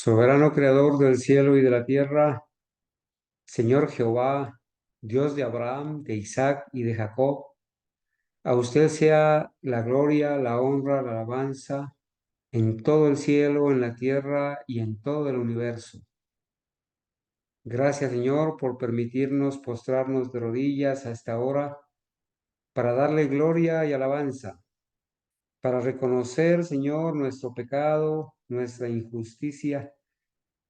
Soberano creador del cielo y de la tierra, Señor Jehová, Dios de Abraham, de Isaac y de Jacob, a usted sea la gloria, la honra, la alabanza en todo el cielo, en la tierra y en todo el universo. Gracias, Señor, por permitirnos postrarnos de rodillas hasta ahora para darle gloria y alabanza, para reconocer, Señor, nuestro pecado, nuestra injusticia,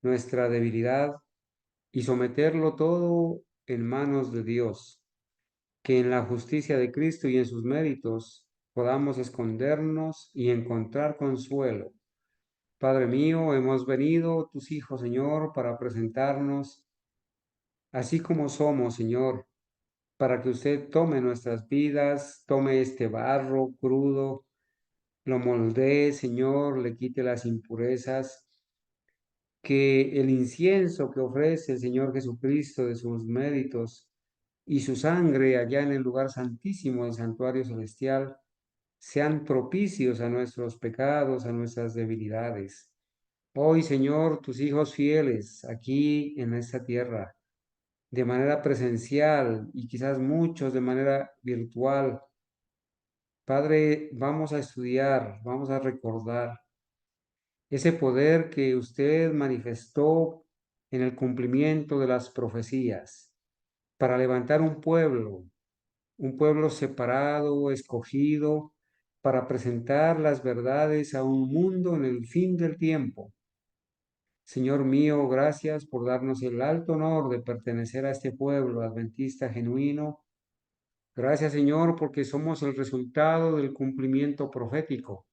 nuestra debilidad y someterlo todo en manos de Dios, que en la justicia de Cristo y en sus méritos podamos escondernos y encontrar consuelo. Padre mío, hemos venido, tus hijos, Señor, para presentarnos así como somos, Señor, para que usted tome nuestras vidas, tome este barro crudo, lo moldee, Señor, le quite las impurezas, que el incienso que ofrece el Señor Jesucristo de sus méritos y su sangre allá en el lugar santísimo del santuario celestial sean propicios a nuestros pecados, a nuestras debilidades. Hoy, Señor, tus hijos fieles aquí en esta tierra, de manera presencial y quizás muchos de manera virtual, Padre, vamos a estudiar, vamos a recordar ese poder que usted manifestó en el cumplimiento de las profecías para levantar un pueblo separado, escogido, para presentar las verdades a un mundo en el fin del tiempo. Señor mío, gracias por darnos el alto honor de pertenecer a este pueblo adventista genuino. Gracias, Señor, porque somos el resultado del cumplimiento profético.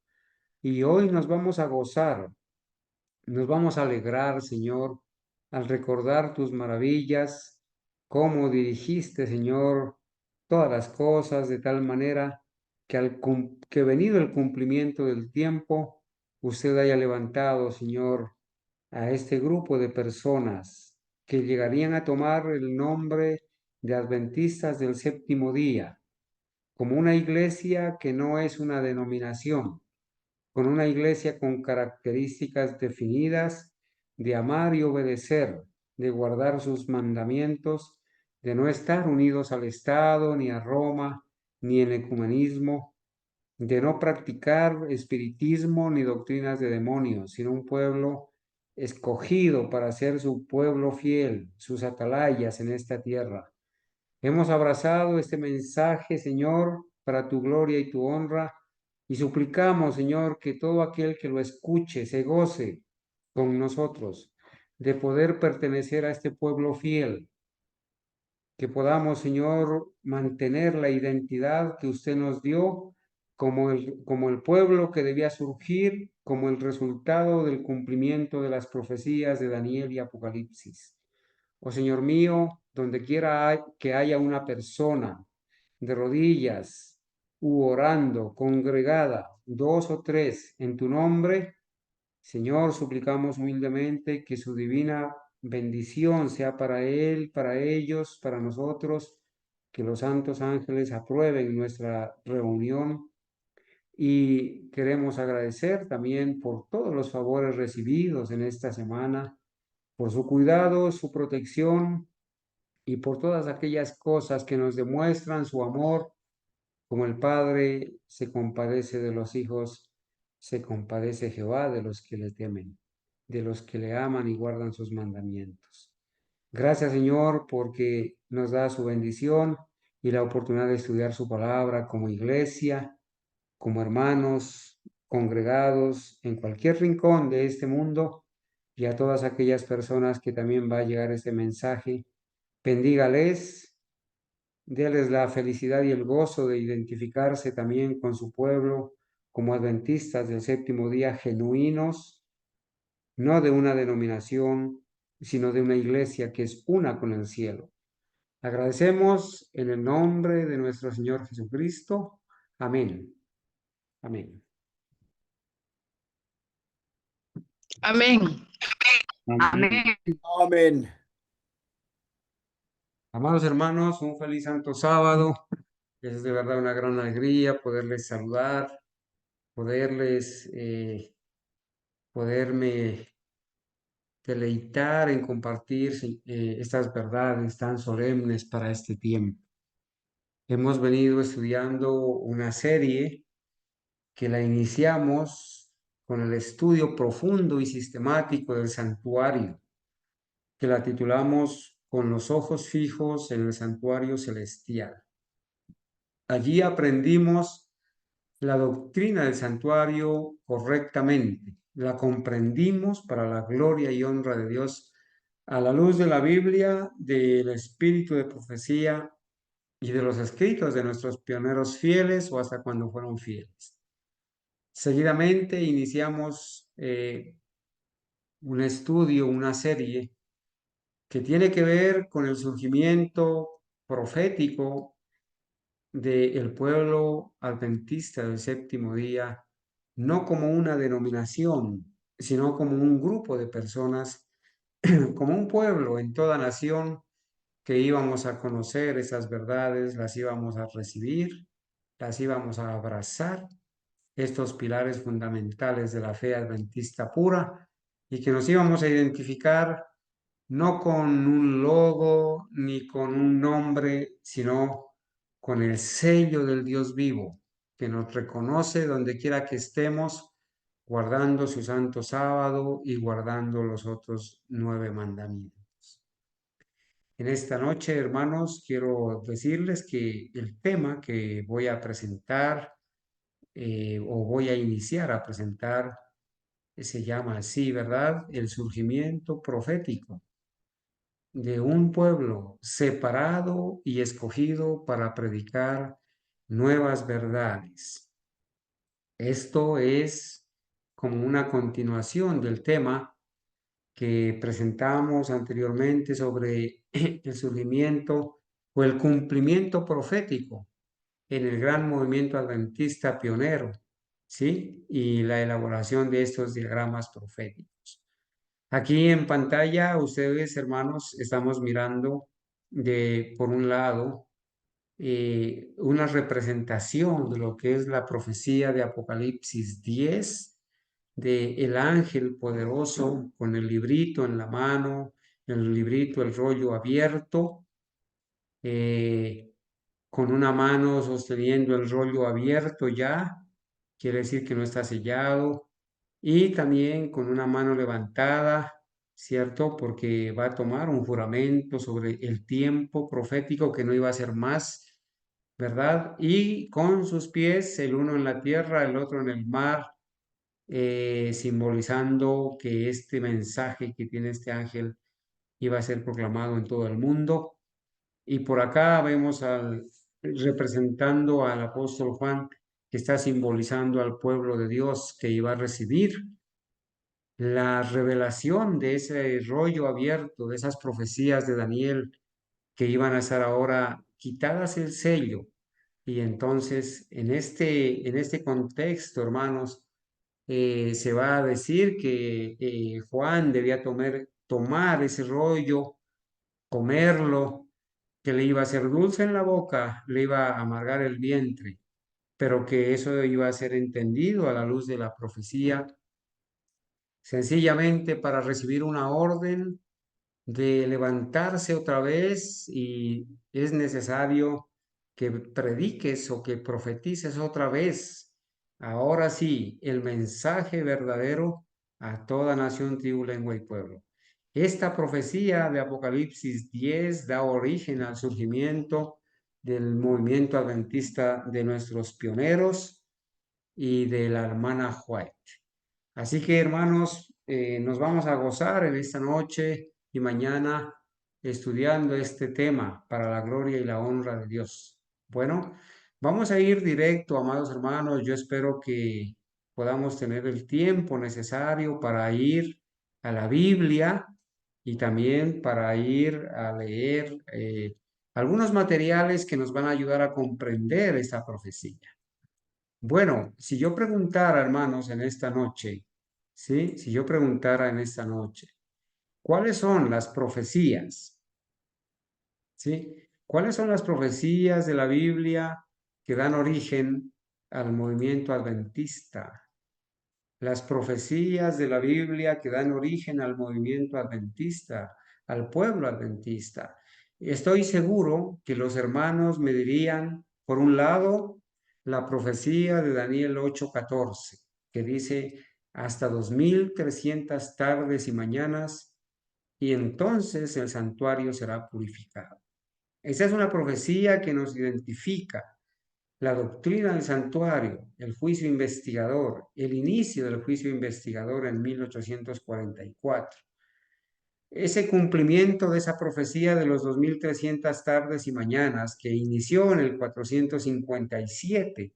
Y hoy nos vamos a gozar, nos vamos a alegrar, Señor, al recordar tus maravillas, cómo dirigiste, Señor, todas las cosas de tal manera que, que venido el cumplimiento del tiempo, usted haya levantado, Señor, a este grupo de personas que llegarían a tomar el nombre de Adventistas del Séptimo Día, como una iglesia que no es una denominación, con una iglesia con características definidas de amar y obedecer, de guardar sus mandamientos, de no estar unidos al Estado, ni a Roma, ni en ecumenismo, de no practicar espiritismo ni doctrinas de demonios, sino un pueblo escogido para ser su pueblo fiel, sus atalayas en esta tierra. Hemos abrazado este mensaje, Señor, para tu gloria y tu honra, y suplicamos, Señor, que todo aquel que lo escuche se goce con nosotros de poder pertenecer a este pueblo fiel, que podamos, Señor, mantener la identidad que usted nos dio como el pueblo que debía surgir como el resultado del cumplimiento de las profecías de Daniel y Apocalipsis. Oh Señor mío, donde quiera que haya una persona de rodillas u orando, congregada, dos o tres en tu nombre, Señor, suplicamos humildemente que su divina bendición sea para él, para ellos, para nosotros, que los santos ángeles aprueben nuestra reunión y queremos agradecer también por todos los favores recibidos en esta semana, por su cuidado, su protección y por todas aquellas cosas que nos demuestran su amor, como el Padre se compadece de los hijos, se compadece Jehová de los que le temen, de los que le aman y guardan sus mandamientos. Gracias, Señor, porque nos da su bendición y la oportunidad de estudiar su palabra como iglesia, como hermanos congregados en cualquier rincón de este mundo, y a todas aquellas personas que también va a llegar este mensaje. Bendígales, déles la felicidad y el gozo de identificarse también con su pueblo como adventistas del séptimo día genuinos, no de una denominación, sino de una iglesia que es una con el cielo. Agradecemos en el nombre de nuestro Señor Jesucristo. Amén. Amén. Amén. Amén. Amén. Amén. Amados hermanos, un feliz santo sábado. Es de verdad una gran alegría poderles saludar, poderme deleitar en compartir estas verdades tan solemnes para este tiempo. Hemos venido estudiando una serie que la iniciamos con el estudio profundo y sistemático del santuario, que la titulamos Con los ojos fijos en el santuario celestial. Allí aprendimos la doctrina del santuario correctamente, la comprendimos para la gloria y honra de Dios a la luz de la Biblia, del espíritu de profecía y de los escritos de nuestros pioneros fieles o hasta cuando fueron fieles. Seguidamente iniciamos un estudio, una serie que tiene que ver con el surgimiento profético del pueblo adventista del séptimo día, no como una denominación, sino como un grupo de personas, como un pueblo en toda nación que íbamos a conocer esas verdades, las íbamos a recibir, las íbamos a abrazar, estos pilares fundamentales de la fe adventista pura, y que nos íbamos a identificar no con un logo ni con un nombre, sino con el sello del Dios vivo, que nos reconoce donde quiera que estemos, guardando su santo sábado y guardando los otros 9 mandamientos. En esta noche, hermanos, quiero decirles que el tema que voy a presentar o voy a iniciar a presentar se llama así, ¿verdad? El surgimiento profético de un pueblo separado y escogido para predicar nuevas verdades. Esto es como una continuación del tema que presentamos anteriormente sobre el surgimiento o el cumplimiento profético en el gran movimiento adventista pionero, ¿sí? Y la elaboración de estos diagramas proféticos. Aquí en pantalla, ustedes, hermanos, estamos mirando por un lado, una representación de lo que es la profecía de Apocalipsis 10, de el ángel poderoso con el librito en la mano, el librito, el rollo abierto, eh, con una mano sosteniendo el rollo abierto ya, quiere decir que no está sellado, y también con una mano levantada, ¿cierto? Porque va a tomar un juramento sobre el tiempo profético que no iba a ser más, ¿verdad? Y con sus pies, el uno en la tierra, el otro en el mar, simbolizando que este mensaje que tiene este ángel iba a ser proclamado en todo el mundo. Y por acá vemos representando al apóstol Juan, que está simbolizando al pueblo de Dios que iba a recibir la revelación de ese rollo abierto, de esas profecías de Daniel que iban a estar ahora quitadas el sello. Y entonces, en este contexto, hermanos, se va a decir que Juan debía tomar ese rollo, comerlo, que le iba a hacer dulce en la boca, le iba a amargar el vientre, pero que eso iba a ser entendido a la luz de la profecía, sencillamente para recibir una orden de levantarse otra vez y es necesario que prediques o que profetices otra vez. Ahora sí, el mensaje verdadero a toda nación, tribu, lengua y pueblo. Esta profecía de Apocalipsis 10 da origen al surgimiento del movimiento adventista de nuestros pioneros y de la hermana White. Así que, hermanos, nos vamos a gozar en esta noche y mañana estudiando este tema para la gloria y la honra de Dios. Bueno, vamos a ir directo, amados hermanos. Yo espero que podamos tener el tiempo necesario para ir a la Biblia y también para ir a leer algunos materiales que nos van a ayudar a comprender esta profecía. Bueno, si yo preguntara, hermanos, en esta noche, ¿sí? Si yo preguntara en esta noche, ¿cuáles son las profecías? ¿Sí? ¿Cuáles son las profecías de la Biblia que dan origen al movimiento adventista? las profecías de la Biblia que dan origen al movimiento adventista, al pueblo adventista. Estoy seguro que los hermanos me dirían, por un lado, la profecía de Daniel 8:14, que dice, hasta 2300 tardes y mañanas, y entonces el santuario será purificado. Esa es una profecía que nos identifica la doctrina del santuario, el juicio investigador, el inicio del juicio investigador en 1844. Ese cumplimiento de esa profecía de los 2300 tardes y mañanas que inició en el 457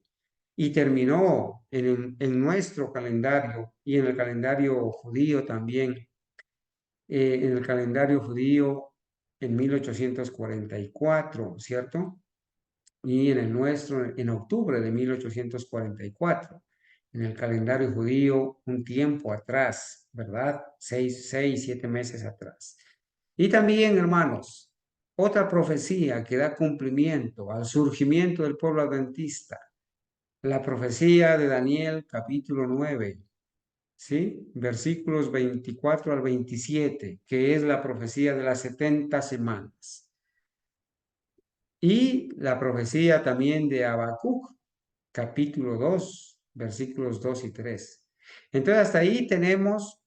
y terminó en nuestro calendario y en el calendario judío también, en el calendario judío en 1844, ¿cierto? Y en el nuestro en octubre de 1844. En el calendario judío, un tiempo atrás, ¿verdad? 7 meses atrás. Y también, hermanos, otra profecía que da cumplimiento al surgimiento del pueblo adventista, la profecía de Daniel capítulo 9, ¿sí? Versículos 24 al 27, que es la profecía de las 70 semanas. Y la profecía también de Habacuc, capítulo 2, versículos 2 y 3. Entonces, hasta ahí tenemos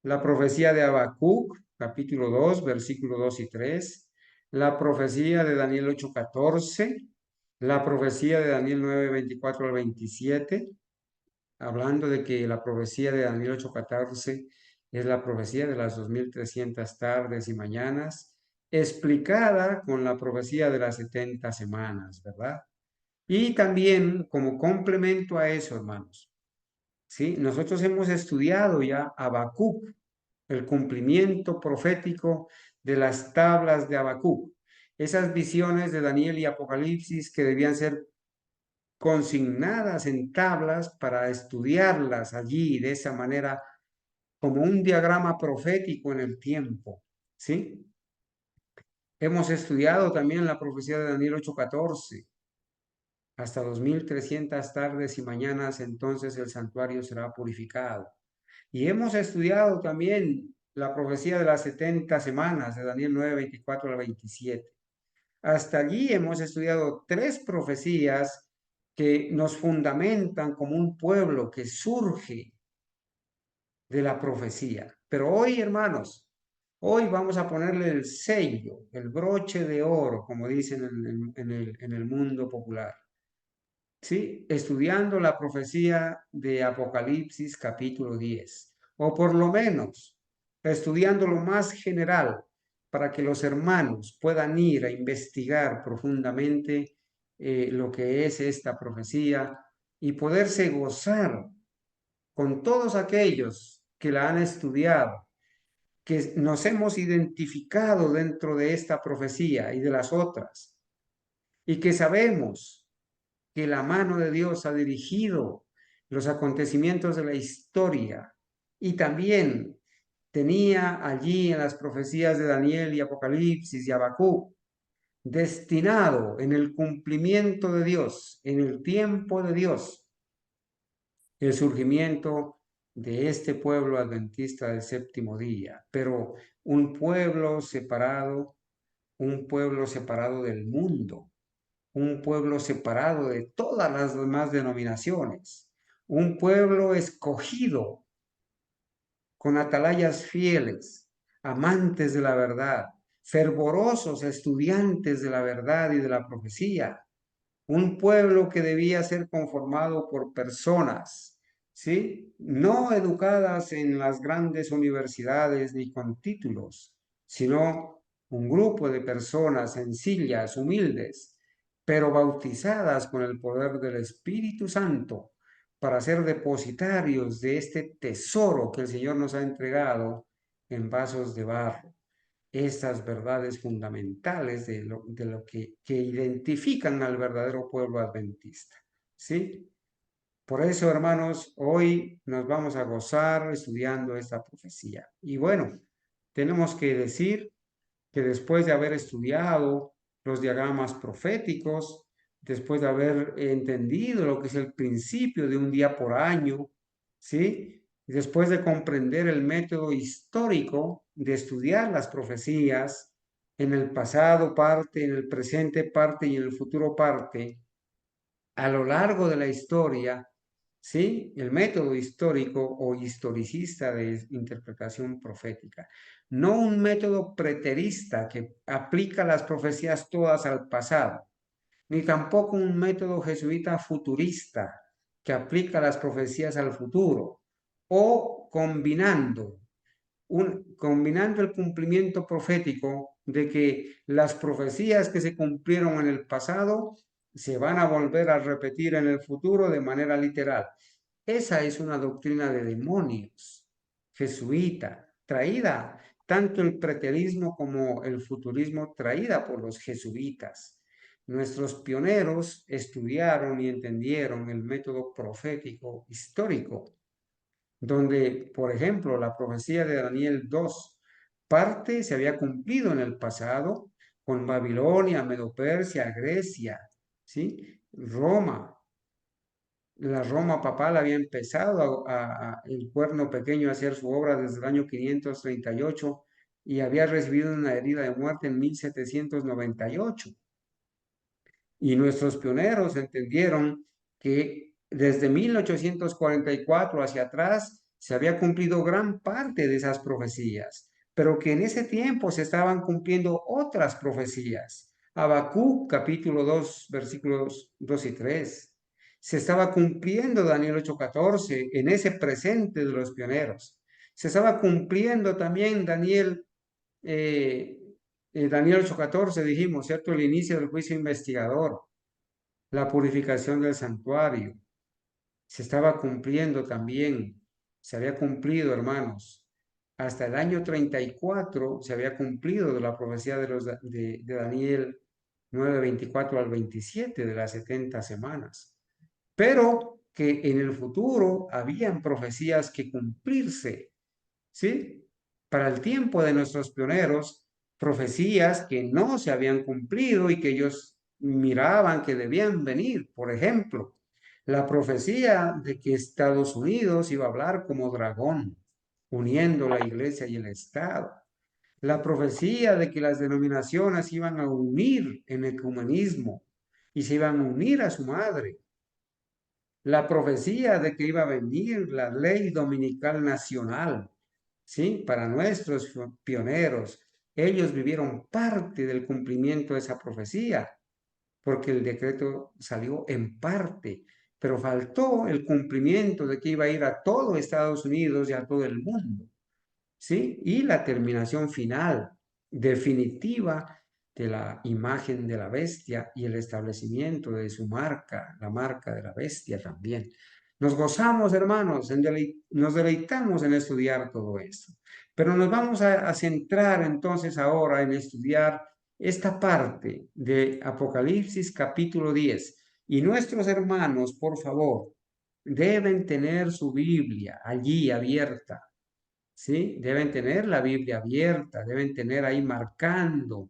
la profecía de Habacuc, capítulo 2, versículos 2 y 3, la profecía de Daniel 8:14, la profecía de Daniel 9, 24 al 27, hablando de que la profecía de Daniel 8:14 es la profecía de las 2300 tardes y mañanas, explicada con la profecía de las 70 semanas, ¿verdad? Y también como complemento a eso, hermanos, ¿sí? Nosotros hemos estudiado ya Habacuc, el cumplimiento profético de las tablas de Habacuc, esas visiones de Daniel y Apocalipsis que debían ser consignadas en tablas para estudiarlas allí de esa manera como un diagrama profético en el tiempo, ¿sí? Hemos estudiado también la profecía de Daniel 8:14. Hasta 2300 tardes y mañanas entonces el santuario será purificado. Y hemos estudiado también la profecía de las 70 semanas de Daniel 9, 24 al 27. Hasta allí hemos estudiado 3 profecías que nos fundamentan como un pueblo que surge de la profecía. Pero hoy, hermanos, hoy vamos a ponerle el sello, el broche de oro, como dicen en el mundo popular. ¿Sí? Estudiando la profecía de Apocalipsis capítulo 10, o por lo menos estudiando lo más general para que los hermanos puedan ir a investigar profundamente lo que es esta profecía y poderse gozar con todos aquellos que la han estudiado, que nos hemos identificado dentro de esta profecía y de las otras, y que sabemos que la mano de Dios ha dirigido los acontecimientos de la historia y también tenía allí en las profecías de Daniel y Apocalipsis y Habacuc destinado en el cumplimiento de Dios, en el tiempo de Dios, el surgimiento de este pueblo adventista del séptimo día, pero un pueblo separado del mundo, un pueblo separado de todas las demás denominaciones, un pueblo escogido con atalayas fieles, amantes de la verdad, fervorosos estudiantes de la verdad y de la profecía, un pueblo que debía ser conformado por personas, ¿sí? No educadas en las grandes universidades ni con títulos, sino un grupo de personas sencillas, humildes, pero bautizadas con el poder del Espíritu Santo para ser depositarios de este tesoro que el Señor nos ha entregado en vasos de barro, estas verdades fundamentales de lo que identifican al verdadero pueblo adventista. ¿Sí? Por eso, hermanos, hoy nos vamos a gozar estudiando esta profecía. Y bueno, tenemos que decir que después de haber estudiado los diagramas proféticos, después de haber entendido lo que es el principio de un día por año, ¿sí? Después de comprender el método histórico de estudiar las profecías, en el pasado parte, en el presente parte y en el futuro parte, a lo largo de la historia, ¿sí? El método histórico o historicista de interpretación profética. No un método preterista que aplica las profecías todas al pasado, ni tampoco un método jesuita futurista que aplica las profecías al futuro, o combinando el cumplimiento profético de que las profecías que se cumplieron en el pasado se van a volver a repetir en el futuro de manera literal. Esa es una doctrina de demonios, jesuita, traída, tanto el preterismo como el futurismo, traída por los jesuitas. Nuestros pioneros estudiaron y entendieron el método profético histórico, donde, por ejemplo, la profecía de Daniel 2, parte se había cumplido en el pasado con Babilonia, Medo-Persia, Grecia, ¿sí? Roma. La Roma papal había empezado el cuerno pequeño a hacer su obra desde el año 538 y había recibido una herida de muerte en 1798. Y nuestros pioneros entendieron que desde 1844 hacia atrás se había cumplido gran parte de esas profecías, pero que en ese tiempo se estaban cumpliendo otras profecías. Habacuc capítulo 2 versículos 2 y 3. Se estaba cumpliendo Daniel 8:14 en ese presente de los pioneros. Se estaba cumpliendo también eh, Daniel 8:14, dijimos, ¿cierto? El inicio del juicio investigador, la purificación del santuario. Se estaba cumpliendo también, se había cumplido, hermanos. Hasta el año 34 se había cumplido de la profecía de Daniel 9:24 al 27 de las 70 semanas. Pero que en el futuro habían profecías que cumplirse, ¿sí? Para el tiempo de nuestros pioneros, profecías que no se habían cumplido y que ellos miraban que debían venir. Por ejemplo, la profecía de que Estados Unidos iba a hablar como dragón, uniendo la iglesia y el Estado. La profecía de que las denominaciones iban a unir en ecumenismo y se iban a unir a su madre. La profecía de que iba a venir la ley dominical nacional, ¿sí? Para nuestros pioneros, ellos vivieron parte del cumplimiento de esa profecía, porque el decreto salió en parte, pero faltó el cumplimiento de que iba a ir a todo Estados Unidos y a todo el mundo, ¿sí? Y la terminación final, definitiva, de la imagen de la bestia y el establecimiento de su marca, la marca de la bestia también. Nos gozamos, hermanos, nos deleitamos en estudiar todo esto, pero nos vamos a centrar entonces ahora en estudiar esta parte de Apocalipsis capítulo 10. Y nuestros hermanos, por favor, deben tener su Biblia allí abierta, ¿sí? Deben tener la Biblia abierta, deben tener ahí marcando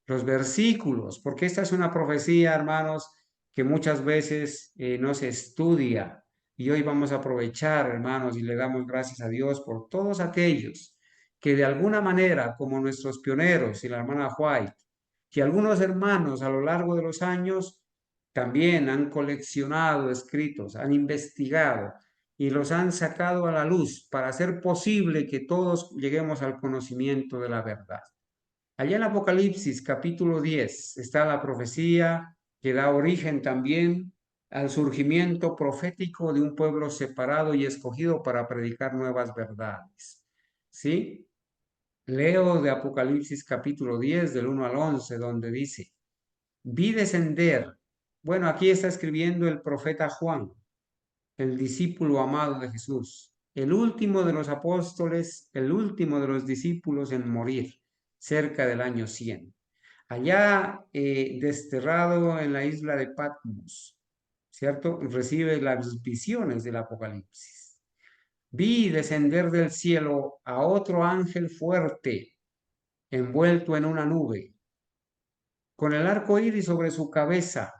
los versículos, porque esta es una profecía, hermanos, que muchas veces no se estudia. Y hoy vamos a aprovechar, hermanos, y le damos gracias a Dios por todos aquellos que de alguna manera, como nuestros pioneros y la hermana White, que algunos hermanos a lo largo de los años también han coleccionado escritos, han investigado y los han sacado a la luz para hacer posible que todos lleguemos al conocimiento de la verdad. Allá en Apocalipsis capítulo 10 está la profecía que da origen también al surgimiento profético de un pueblo separado y escogido para predicar nuevas verdades. ¿Sí? Leo de Apocalipsis capítulo 10 del 1 al 11 donde dice, vi descender. Bueno, aquí está escribiendo el profeta Juan, el discípulo amado de Jesús, el último de los apóstoles, el último de los discípulos en morir, cerca del año 100. Allá, desterrado en la isla de Patmos, ¿cierto? Recibe las visiones del Apocalipsis. Vi descender del cielo a otro ángel fuerte, envuelto en una nube, con el arco iris sobre su cabeza,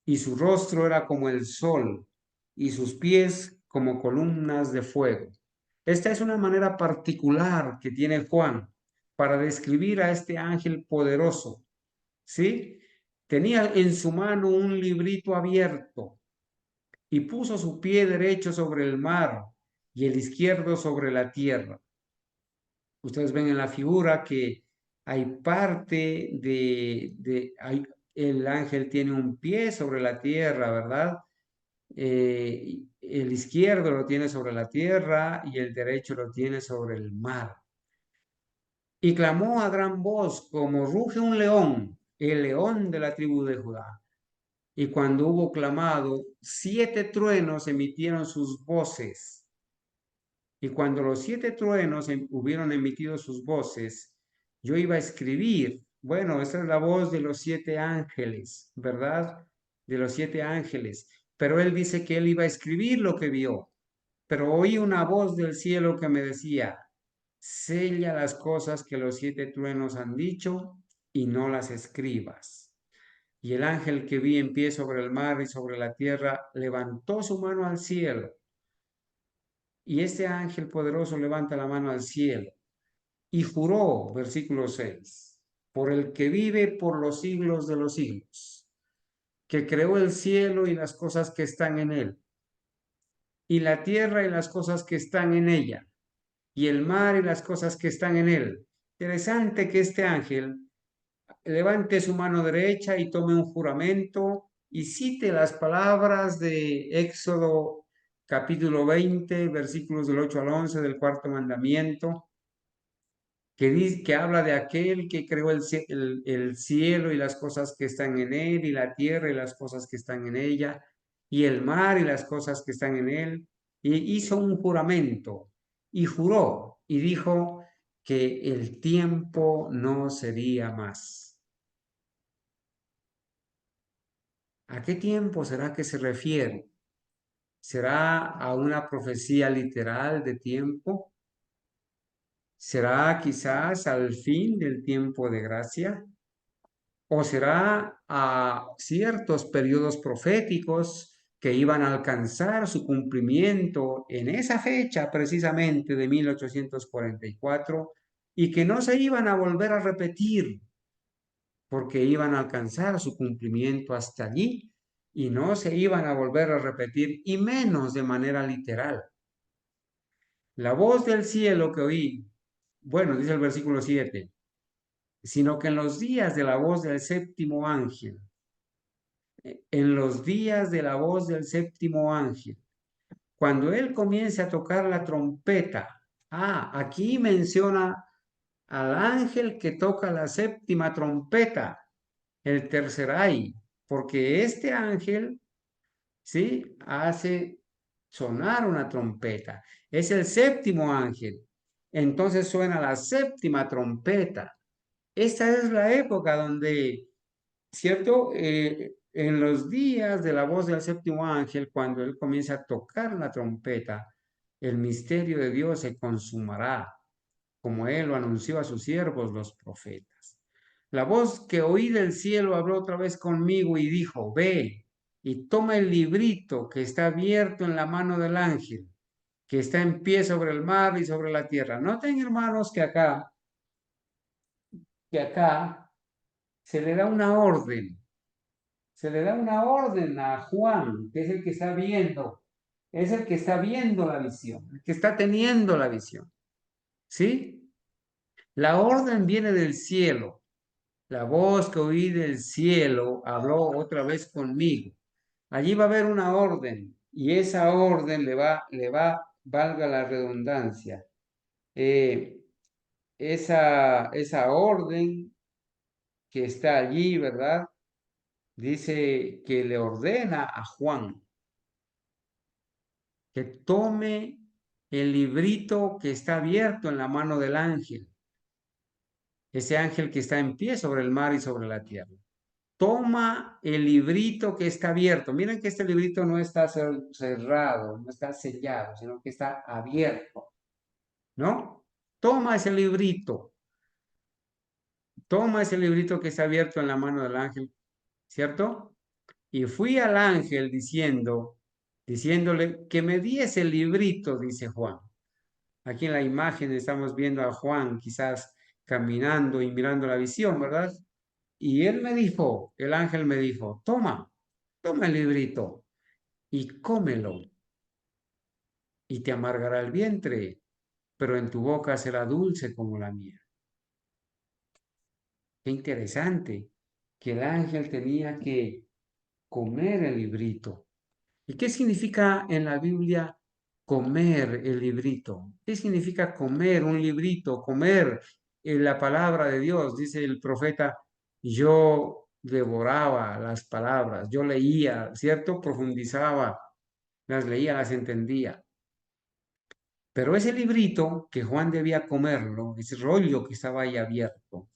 y su rostro era como el sol, y sus pies como columnas de fuego. Esta es una manera particular que tiene Juan para describir a este ángel poderoso, ¿sí? Tenía en su mano un librito abierto y puso su pie derecho sobre el mar y el izquierdo sobre la tierra. Ustedes ven en la figura que hay parte el ángel tiene un pie sobre la tierra, ¿verdad? El izquierdo lo tiene sobre la tierra y el derecho lo tiene sobre el mar. Y clamó a gran voz como ruge un león, el león de la tribu de Judá. Y cuando hubo clamado, 7 truenos emitieron sus voces. Y cuando los 7 truenos hubieron emitido sus voces, yo iba a escribir. Bueno, esa es la voz de los 7 ángeles, ¿verdad? De los 7 ángeles. Pero él dice que él iba a escribir lo que vio. Pero oí una voz del cielo que me decía, sella las cosas que los 7 truenos han dicho y no las escribas. Y el ángel que vi en pie sobre el mar y sobre la tierra levantó su mano al cielo. Y este ángel poderoso levanta la mano al cielo y juró, versículo 6, por el que vive por los siglos de los siglos, que creó el cielo y las cosas que están en él, y la tierra y las cosas que están en ella, y el mar y las cosas que están en él. Interesante que este ángel levante su mano derecha y tome un juramento y cite las palabras de Éxodo capítulo 20, versículos del 8 al 11 del cuarto mandamiento, que habla de aquel que creó el cielo y las cosas que están en él, y la tierra y las cosas que están en ella, y el mar y las cosas que están en él, y hizo un juramento, y juró, y dijo que el tiempo no sería más. ¿A qué tiempo será que se refiere? ¿Será a una profecía literal de tiempo? ¿Será quizás al fin del tiempo de gracia? ¿O será a ciertos periodos proféticos que iban a alcanzar su cumplimiento en esa fecha precisamente de 1844 y que no se iban a volver a repetir porque iban a alcanzar su cumplimiento hasta allí y no se iban a volver a repetir y menos de manera literal? La voz del cielo que oí, bueno, dice el versículo 7, sino que en los días de la voz del séptimo ángel, en los días de la voz del séptimo ángel, cuando él comience a tocar la trompeta. Aquí menciona al ángel que toca la séptima trompeta, el tercer ay, porque este ángel, ¿sí? Hace sonar una trompeta. Es el séptimo ángel. Entonces suena la séptima trompeta. Esta es la época donde, ¿cierto? En los días de la voz del séptimo ángel, cuando él comienza a tocar la trompeta, el misterio de Dios se consumará, como él lo anunció a sus siervos, los profetas. La voz que oí del cielo habló otra vez conmigo y dijo, ve y toma el librito que está abierto en la mano del ángel, que está en pie sobre el mar y sobre la tierra. Noten, hermanos, que acá se le da una orden. Se le da una orden a Juan, que es el que está viendo, es el que está viendo la visión, el que está teniendo la visión. ¿Sí? La orden viene del cielo. La voz que oí del cielo habló otra vez conmigo. Allí va a haber una orden y esa orden valga la redundancia, eh, esa orden que está allí, ¿verdad? Dice que le ordena a Juan que tome el librito que está abierto en la mano del ángel, ese ángel que está en pie sobre el mar y sobre la tierra. Toma el librito que está abierto. Miren que este librito no está cerrado, no está sellado, sino que está abierto, ¿no? Toma ese librito, toma ese librito que está abierto en la mano del ángel, ¿cierto? Y fui al ángel diciendo, diciéndole que me diese el librito, dice Juan. Aquí en la imagen estamos viendo a Juan quizás caminando y mirando la visión, ¿verdad? Y él me dijo, el ángel me dijo, toma el librito y cómelo y te amargará el vientre, pero en tu boca será dulce como la miel. Qué interesante que el ángel tenía que comer el librito. ¿Y qué significa en la Biblia comer el librito? ¿Qué significa comer un librito? Comer la palabra de Dios, dice el profeta, yo devoraba las palabras, yo leía, ¿cierto? Profundizaba, las leía, las entendía. Pero ese librito que Juan debía comerlo, ese rollo que estaba ahí abierto,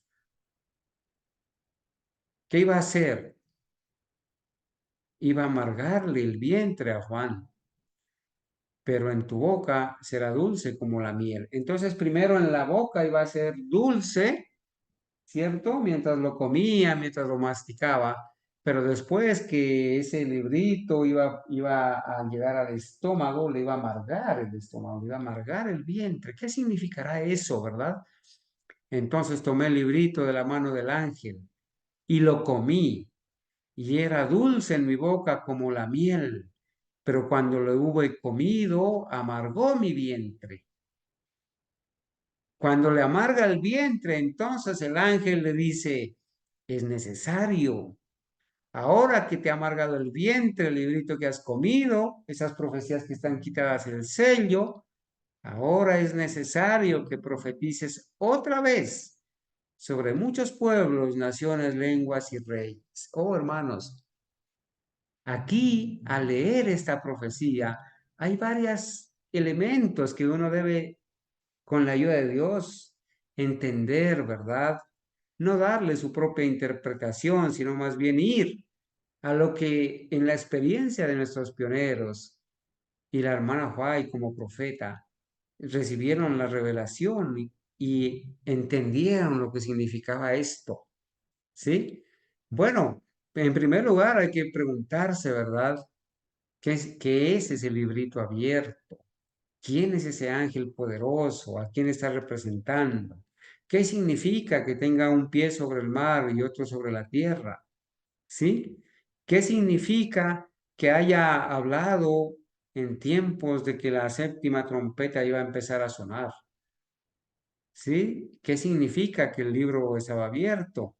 ¿qué iba a hacer? Iba a amargarle el vientre a Juan, pero en tu boca será dulce como la miel. Entonces, primero en la boca iba a ser dulce, ¿cierto? Mientras lo comía, mientras lo masticaba, pero después que ese librito iba a llegar al estómago, le iba a amargar el estómago, le iba a amargar el vientre. ¿Qué significará eso, verdad? Entonces tomé el librito de la mano del ángel y lo comí, y era dulce en mi boca como la miel, pero cuando lo hube comido, amargó mi vientre. Cuando le amarga el vientre, entonces el ángel le dice, es necesario, ahora que te ha amargado el vientre, el librito que has comido, esas profecías que están quitadas el sello, ahora es necesario que profetices otra vez sobre muchos pueblos, naciones, lenguas y reyes. Oh, hermanos, aquí al leer esta profecía hay varios elementos que uno debe, con la ayuda de Dios, entender, ¿verdad? No darle su propia interpretación, sino más bien ir a lo que en la experiencia de nuestros pioneros y la hermana Huay como profeta recibieron la revelación y entendieron lo que significaba esto, ¿sí? Bueno, en primer lugar hay que preguntarse, ¿verdad? Qué es ese librito abierto? ¿Quién es ese ángel poderoso? ¿A quién está representando? ¿Qué significa que tenga un pie sobre el mar y otro sobre la tierra? ¿Sí? ¿Qué significa que haya hablado en tiempos de que la séptima trompeta iba a empezar a sonar? ¿Sí? ¿Qué significa que el libro estaba abierto?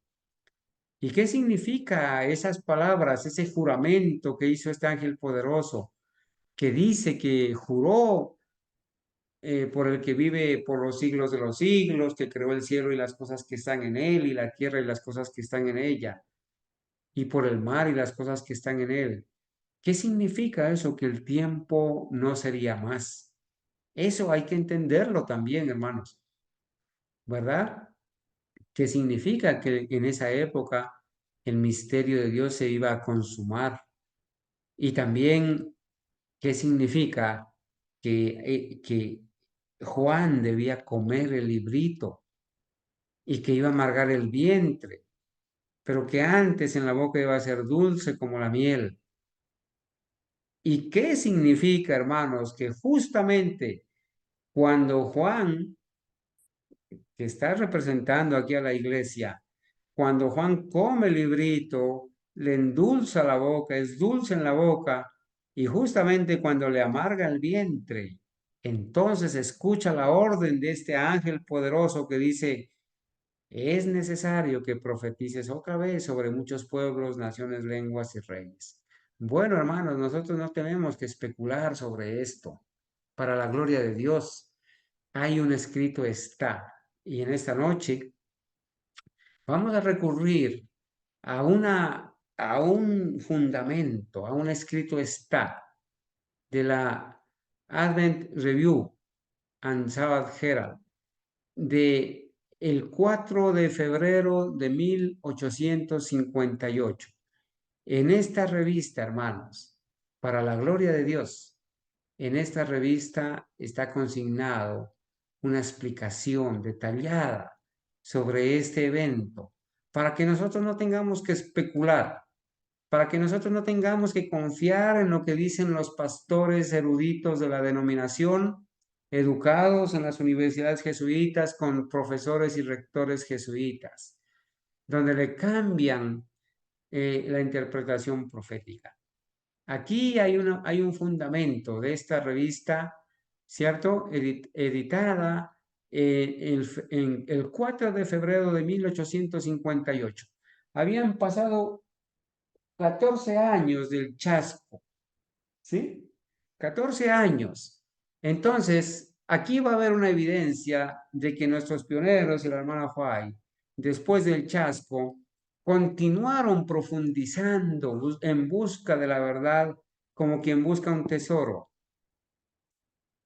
¿Y qué significa esas palabras, ese juramento que hizo este ángel poderoso, que dice que juró por el que vive por los siglos de los siglos, que creó el cielo y las cosas que están en él, y la tierra y las cosas que están en ella, y por el mar y las cosas que están en él? ¿Qué significa eso? Que el tiempo no sería más. Eso hay que entenderlo también, hermanos, ¿verdad? ¿Qué significa que en esa época el misterio de Dios se iba a consumar? Y también, ¿qué significa que Juan debía comer el librito y que iba a amargar el vientre, pero que antes en la boca iba a ser dulce como la miel? ¿Y qué significa, hermanos, que justamente cuando Juan, que está representando aquí a la iglesia, cuando Juan come el librito, le endulza la boca, es dulce en la boca, y justamente cuando le amarga el vientre, entonces escucha la orden de este ángel poderoso que dice, es necesario que profetices otra vez sobre muchos pueblos, naciones, lenguas y reyes. Bueno, hermanos, nosotros no tenemos que especular sobre esto. Para la gloria de Dios, hay un escrito está. Y en esta noche vamos a recurrir a un fundamento, a un escrito está de la Advent Review and Sabbath Herald de el 4 de febrero de 1858. En esta revista, hermanos, para la gloria de Dios, en esta revista está consignado una explicación detallada sobre este evento, para que nosotros no tengamos que especular, para que nosotros no tengamos que confiar en lo que dicen los pastores eruditos de la denominación, educados en las universidades jesuitas con profesores y rectores jesuitas, donde le cambian la interpretación profética. Aquí hay un fundamento de esta revista, ¿cierto? Editada en el 4 de febrero de 1858. Habían pasado 14 años del chasco, ¿sí? 14 años. Entonces, aquí va a haber una evidencia de que nuestros pioneros y la hermana Huay, después del chasco, continuaron profundizando en busca de la verdad como quien busca un tesoro.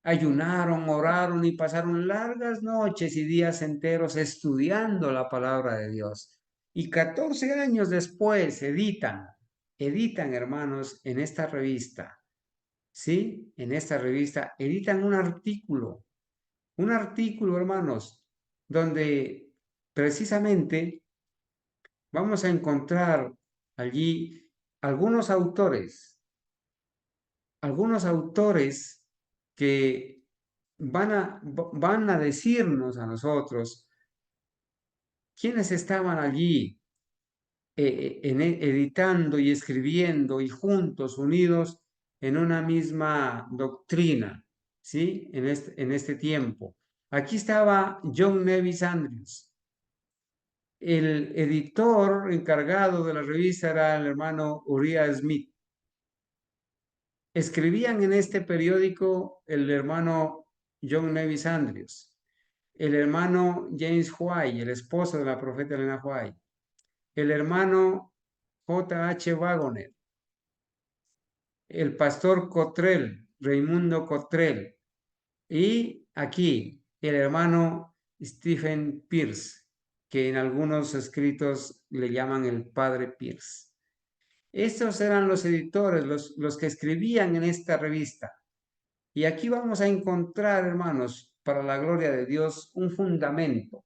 Ayunaron, oraron y pasaron largas noches y días enteros estudiando la palabra de Dios. Y 14 años después editan, hermanos, en esta revista, ¿sí? En esta revista editan un artículo, hermanos, donde precisamente vamos a encontrar allí algunos autores que van a decirnos a nosotros quiénes estaban allí editando y escribiendo y juntos, unidos en una misma doctrina, ¿sí? En este tiempo. Aquí estaba John Nevis Andrews. El editor encargado de la revista era el hermano Uriah Smith. Escribían en este periódico el hermano John Nevis Andrews, el hermano James White, el esposo de la profeta Elena White, el hermano J. H. Wagoner, el pastor Cottrell, Raimundo Cottrell, y aquí el hermano Stephen Pierce, que en algunos escritos le llaman el padre Pierce. Estos eran los editores, los que escribían en esta revista. Y aquí vamos a encontrar, hermanos, para la gloria de Dios, un fundamento.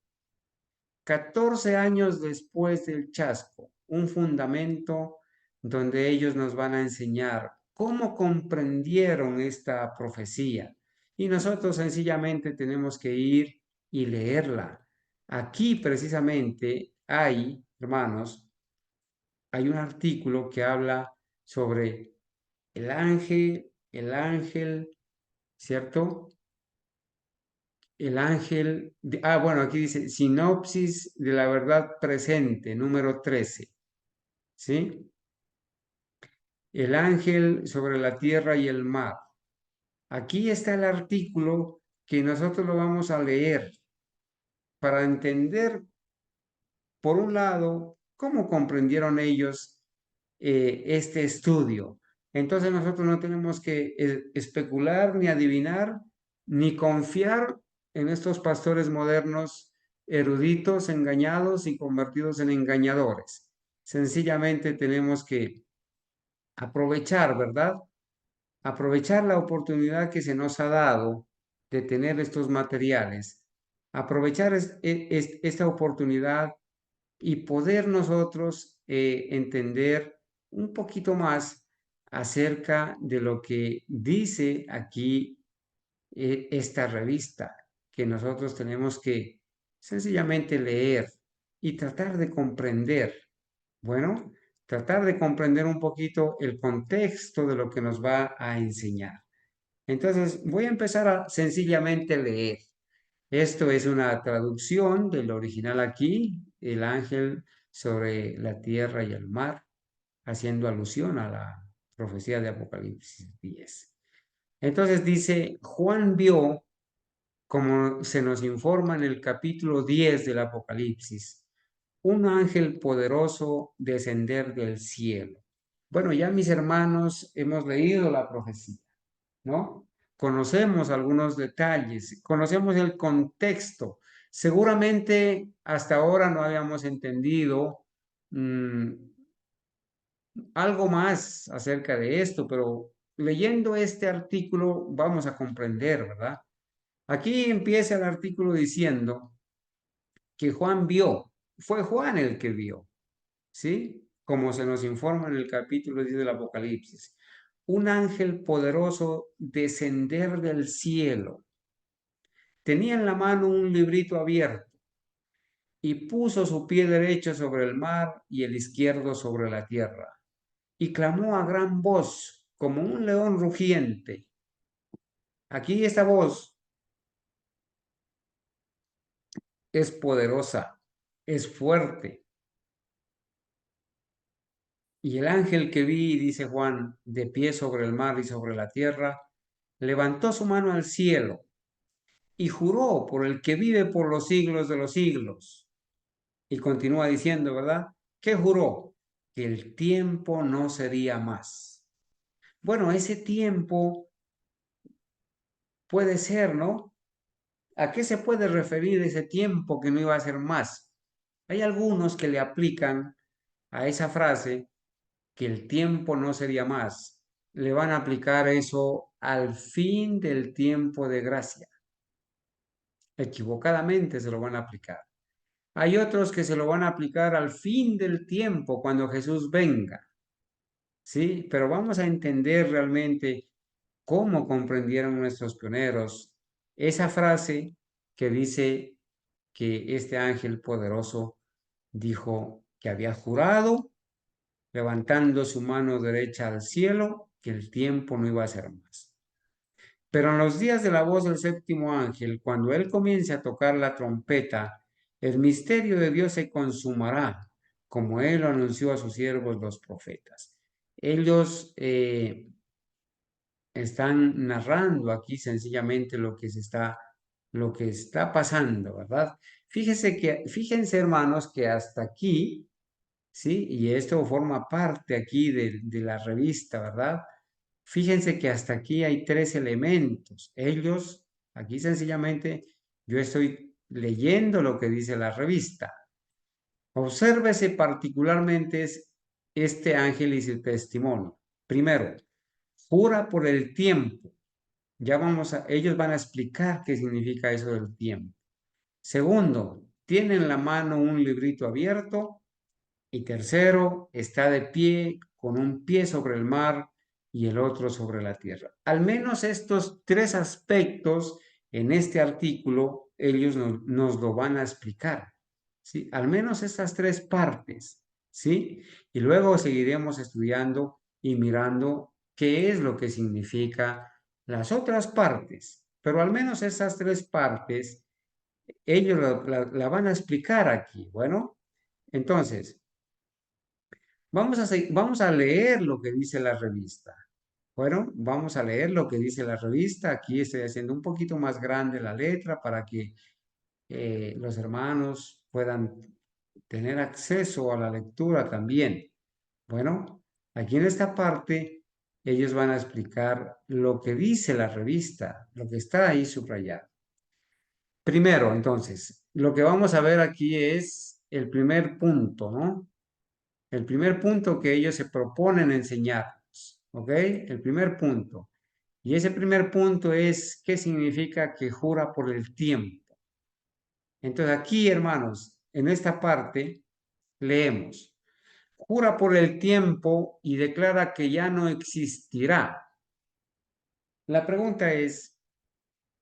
14 años después del chasco, un fundamento donde ellos nos van a enseñar cómo comprendieron esta profecía. Y nosotros sencillamente tenemos que ir y leerla. Aquí precisamente hay, hermanos, hay un artículo que habla sobre el ángel, ¿cierto? El ángel, bueno, aquí dice sinopsis de la verdad presente, número 13, ¿sí? El ángel sobre la tierra y el mar. Aquí está el artículo que nosotros lo vamos a leer para entender, por un lado, cómo comprendieron ellos este estudio. Entonces nosotros no tenemos que especular ni adivinar ni confiar en estos pastores modernos eruditos, engañados y convertidos en engañadores. Sencillamente tenemos que aprovechar, ¿verdad? Aprovechar la oportunidad que se nos ha dado de tener estos materiales, aprovechar esta oportunidad y poder nosotros entender un poquito más acerca de lo que dice aquí esta revista, que nosotros tenemos que sencillamente leer y tratar de comprender. Bueno, tratar de comprender un poquito el contexto de lo que nos va a enseñar. Entonces, voy a empezar a sencillamente leer. Esto es una traducción del original aquí, el ángel sobre la tierra y el mar, haciendo alusión a la profecía de Apocalipsis 10. Entonces dice, Juan vio, como se nos informa en el capítulo 10 del Apocalipsis, un ángel poderoso descender del cielo. Bueno, ya mis hermanos hemos leído la profecía, ¿no? Conocemos algunos detalles, conocemos el contexto. Seguramente hasta ahora no habíamos entendido algo más acerca de esto, pero leyendo este artículo vamos a comprender, ¿verdad? Aquí empieza el artículo diciendo que Juan vio, fue Juan el que vio, ¿sí? como se nos informa en el capítulo 10 del Apocalipsis. Un ángel poderoso descender del cielo. Tenía en la mano un librito abierto y puso su pie derecho sobre el mar y el izquierdo sobre la tierra. Y clamó a gran voz, como un león rugiente. Aquí esta voz es poderosa, es fuerte. Y el ángel que vi, dice Juan, de pie sobre el mar y sobre la tierra, levantó su mano al cielo y juró por el que vive por los siglos de los siglos. Y continúa diciendo, ¿verdad? ¿Qué juró? Que el tiempo no sería más. Bueno, ese tiempo puede ser, ¿no? ¿A qué se puede referir ese tiempo que no iba a ser más? Hay algunos que le aplican a esa frase que el tiempo no sería más. Le van a aplicar eso al fin del tiempo de gracia. Equivocadamente se lo van a aplicar. Hay otros que se lo van a aplicar al fin del tiempo, cuando Jesús venga. ¿Sí? Pero vamos a entender realmente cómo comprendieron nuestros pioneros esa frase que dice que este ángel poderoso dijo que había jurado, levantando su mano derecha al cielo, que el tiempo no iba a ser más. Pero en los días de la voz del séptimo ángel, cuando él comience a tocar la trompeta, el misterio de Dios se consumará, como él lo anunció a sus siervos los profetas. Ellos están narrando aquí sencillamente lo que está pasando, ¿verdad? Fíjense, hermanos, que hasta aquí, ¿sí? Y esto forma parte aquí de la revista, ¿verdad? Fíjense que hasta aquí hay tres elementos. Ellos, aquí sencillamente, yo estoy leyendo lo que dice la revista. Obsérvese particularmente este ángel y su testimonio. Primero, jura por el tiempo. Ellos van a explicar qué significa eso del tiempo. Segundo, tiene en la mano un librito abierto. Y tercero, está de pie con un pie sobre el mar y el otro sobre la tierra. Al menos estos tres aspectos en este artículo, ellos nos lo van a explicar. ¿Sí? Al menos estas tres partes. ¿Sí? Y luego seguiremos estudiando y mirando qué es lo que significa las otras partes. Pero al menos esas tres partes, ellos la van a explicar aquí. Bueno, entonces, vamos a leer lo que dice la revista. Bueno, vamos a leer lo que dice la revista. Aquí estoy haciendo un poquito más grande la letra para que los hermanos puedan tener acceso a la lectura también. Bueno, aquí en esta parte ellos van a explicar lo que dice la revista, lo que está ahí subrayado. Primero, entonces, lo que vamos a ver aquí es el primer punto, ¿no? El primer punto que ellos se proponen enseñarnos, ¿ok? El primer punto. Y ese primer punto es, ¿qué significa que jura por el tiempo? Entonces aquí, hermanos, en esta parte leemos, jura por el tiempo y declara que ya no existirá. La pregunta es,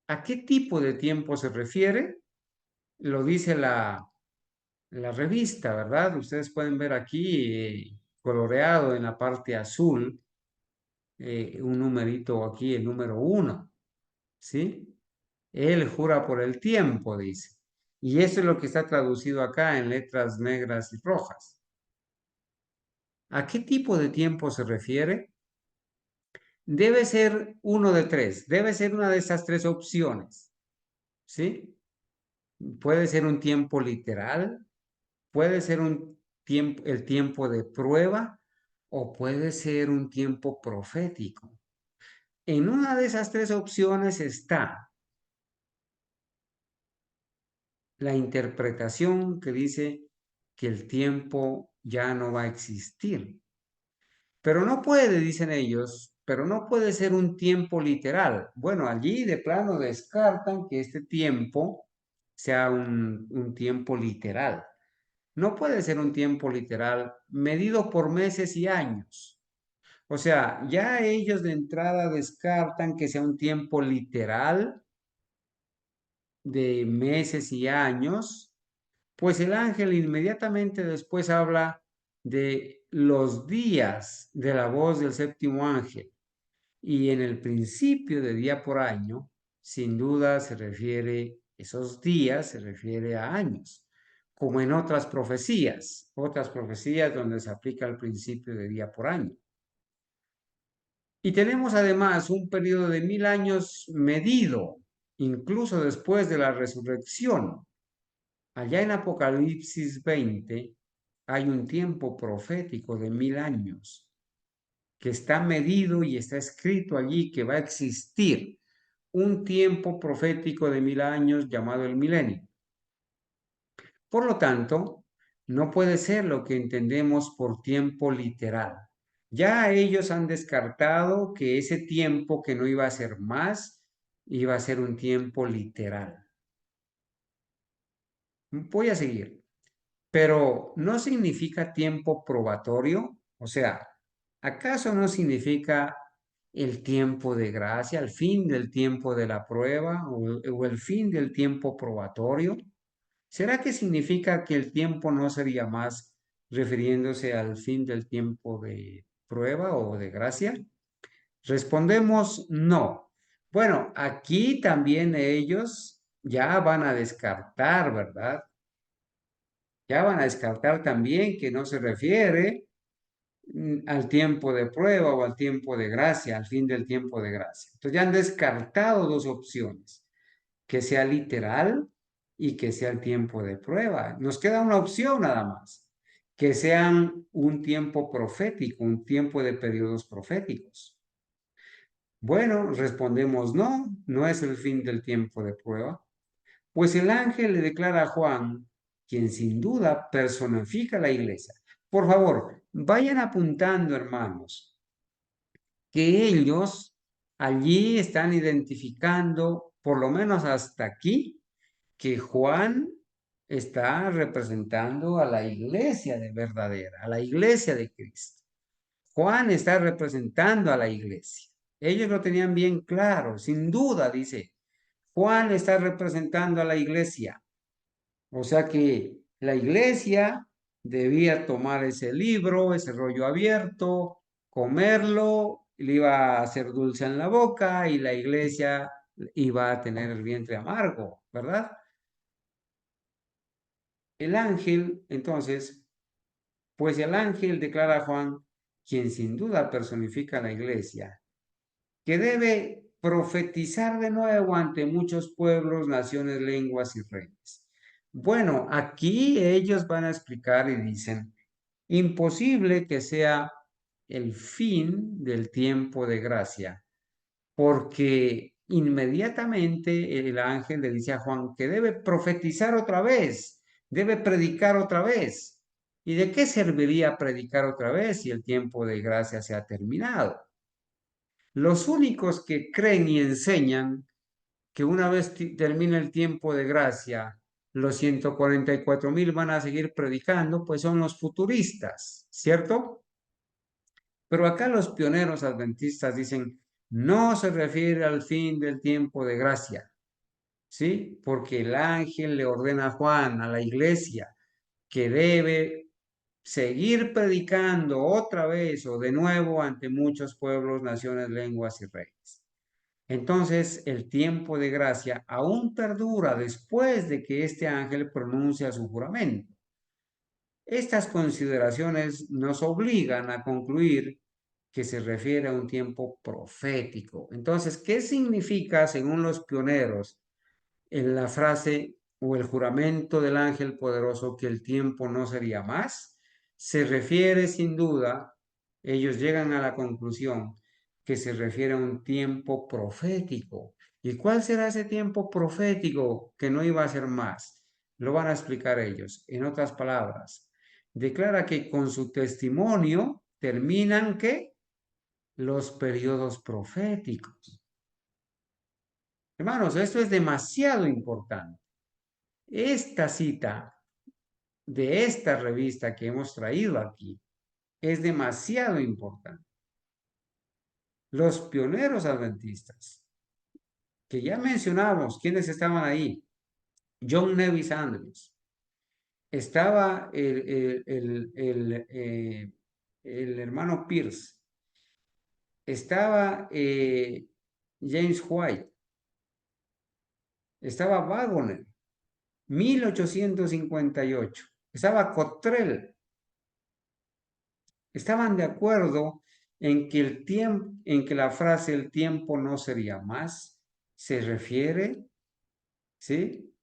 ¿a qué tipo de tiempo se refiere? Lo dice la revista, ¿verdad? Ustedes pueden ver aquí, coloreado en la parte azul, un numerito aquí, el número 1, ¿sí? Él jura por el tiempo, dice. Y eso es lo que está traducido acá en letras negras y rojas. ¿A qué tipo de tiempo se refiere? Debe ser uno de tres, debe ser una de esas tres opciones, ¿sí? Puede ser un tiempo literal, puede ser el tiempo de prueba o puede ser un tiempo profético. En una de esas tres opciones está la interpretación que dice que el tiempo ya no va a existir. Pero no puede, dicen ellos, pero no puede ser un tiempo literal. Bueno, allí de plano descartan que este tiempo sea un tiempo literal. no puede ser un tiempo literal medido por meses y años. O sea, ya ellos de entrada descartan que sea un tiempo literal de meses y años, pues el ángel inmediatamente después habla de los días de la voz del séptimo ángel. Y en el principio de día por año, sin duda se refiere, esos días se refiere a años, como en otras profecías donde se aplica el principio de día por año. Y tenemos además un periodo de 1000 años medido, incluso después de la resurrección. Allá en Apocalipsis 20 hay un tiempo profético de 1000 años que está medido y está escrito allí que va a existir un tiempo profético de 1000 años llamado el milenio. Por lo tanto, no puede ser lo que entendemos por tiempo literal. Ya ellos han descartado que ese tiempo que no iba a ser más, iba a ser un tiempo literal. Voy a seguir. Pero ¿no significa tiempo probatorio? O sea, ¿acaso no significa el tiempo de gracia, el fin del tiempo de la prueba o el fin del tiempo probatorio? ¿Será que significa que el tiempo no sería más refiriéndose al fin del tiempo de prueba o de gracia? Respondemos no. Bueno, aquí también ellos ya van a descartar, ¿verdad? Ya van a descartar también que no se refiere al tiempo de prueba o al tiempo de gracia, al fin del tiempo de gracia. Entonces ya han descartado dos opciones, que sea literal y que sea el tiempo de prueba. Nos queda una opción nada más, que sean un tiempo profético, un tiempo de periodos proféticos. Bueno, respondemos no, no es el fin del tiempo de prueba. Pues el ángel le declara a Juan, quien sin duda personifica la iglesia. Por favor, vayan apuntando, hermanos, que ellos allí están identificando, por lo menos hasta aquí, que Juan está representando a la iglesia de verdadera, a la iglesia de Cristo. Juan está representando a la iglesia. Ellos lo tenían bien claro, sin duda, dice, Juan está representando a la iglesia. O sea que la iglesia debía tomar ese libro, ese rollo abierto, comerlo, le iba a hacer dulce en la boca y la iglesia iba a tener el vientre amargo, ¿verdad? El ángel, entonces, pues el ángel declara a Juan, quien sin duda personifica la iglesia, que debe profetizar de nuevo ante muchos pueblos, naciones, lenguas y reyes. Bueno, aquí ellos van a explicar y dicen, imposible que sea el fin del tiempo de gracia, porque inmediatamente el ángel le dice a Juan que debe profetizar otra vez, debe predicar otra vez. ¿Y de qué serviría predicar otra vez si el tiempo de gracia se ha terminado? Los únicos que creen y enseñan que una vez termine el tiempo de gracia, los 144,000 van a seguir predicando, pues son los futuristas, ¿cierto? Pero acá los pioneros adventistas dicen, no se refiere al fin del tiempo de gracia, ¿sí? Porque el ángel le ordena a Juan, a la iglesia, que debe seguir predicando otra vez o de nuevo ante muchos pueblos, naciones, lenguas y reyes. Entonces, el tiempo de gracia aún perdura después de que este ángel pronuncia su juramento. Estas consideraciones nos obligan a concluir que se refiere a un tiempo profético. Entonces, ¿qué significa, según los pioneros, en la frase o el juramento del ángel poderoso que el tiempo no sería más? Se refiere sin duda, ellos llegan a la conclusión que se refiere a un tiempo profético. ¿Y cuál será ese tiempo profético que no iba a ser más? Lo van a explicar ellos. En otras palabras, declara que con su testimonio terminan que los periodos proféticos. Hermanos, esto es demasiado importante. Esta cita de esta revista que hemos traído aquí es demasiado importante. Los pioneros adventistas, que ya mencionamos, ¿quiénes estaban ahí? John Nevis Andrews. Estaba el hermano Pierce. Estaba James White. Estaba Waggoner, 1858. Estaba Cottrell. Estaban de acuerdo en que el tiempo, en que la frase "el tiempo no sería más" se refiere, ¿sí?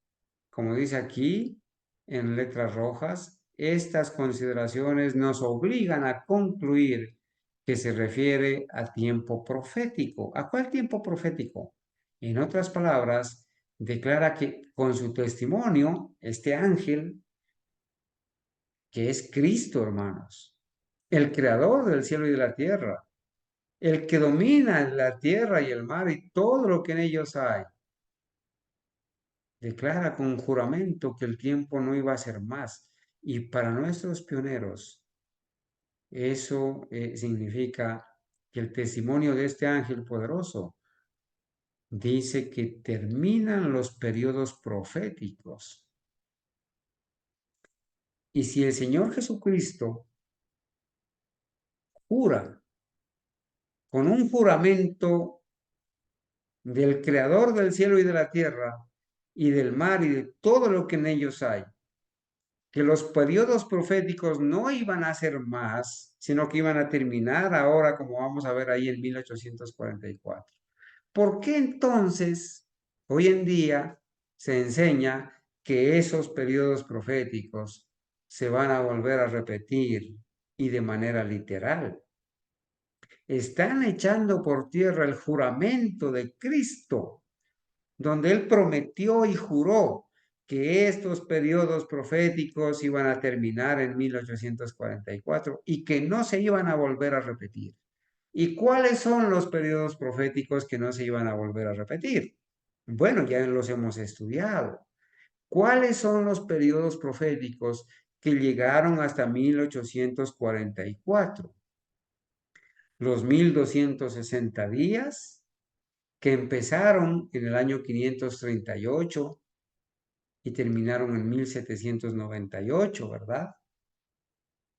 Como dice aquí en letras rojas, estas consideraciones nos obligan a concluir que se refiere a tiempo profético. ¿A cuál tiempo profético? En otras palabras, declara que con su testimonio, este ángel, que es Cristo, hermanos, el creador del cielo y de la tierra, el que domina la tierra y el mar y todo lo que en ellos hay, declara con juramento que el tiempo no iba a ser más. Y para nuestros pioneros, eso significa que el testimonio de este ángel poderoso dice que terminan los periodos proféticos. Y si el Señor Jesucristo jura con un juramento del creador del cielo y de la tierra y del mar y de todo lo que en ellos hay, que los periodos proféticos no iban a ser más, sino que iban a terminar ahora, como vamos a ver ahí en 1844. ¿Por qué entonces hoy en día se enseña que esos periodos proféticos se van a volver a repetir y de manera literal? Están echando por tierra el juramento de Cristo, donde Él prometió y juró que estos periodos proféticos iban a terminar en 1844 y que no se iban a volver a repetir. ¿Y cuáles son los periodos proféticos que no se iban a volver a repetir? Bueno, ya los hemos estudiado. ¿Cuáles son los periodos proféticos que llegaron hasta 1844? Los 1260 días que empezaron en el año 538 y terminaron en 1798, ¿verdad?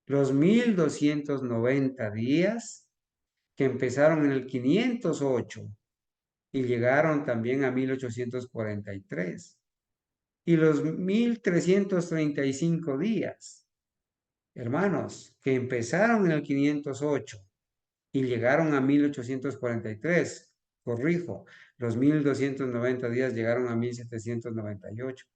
Los 1290 días que empezaron en el 508 y llegaron también a 1843. Y los 1335 días, hermanos, que empezaron en el 508 y llegaron a 1843. Corrijo, los 1290 días llegaron a 1798.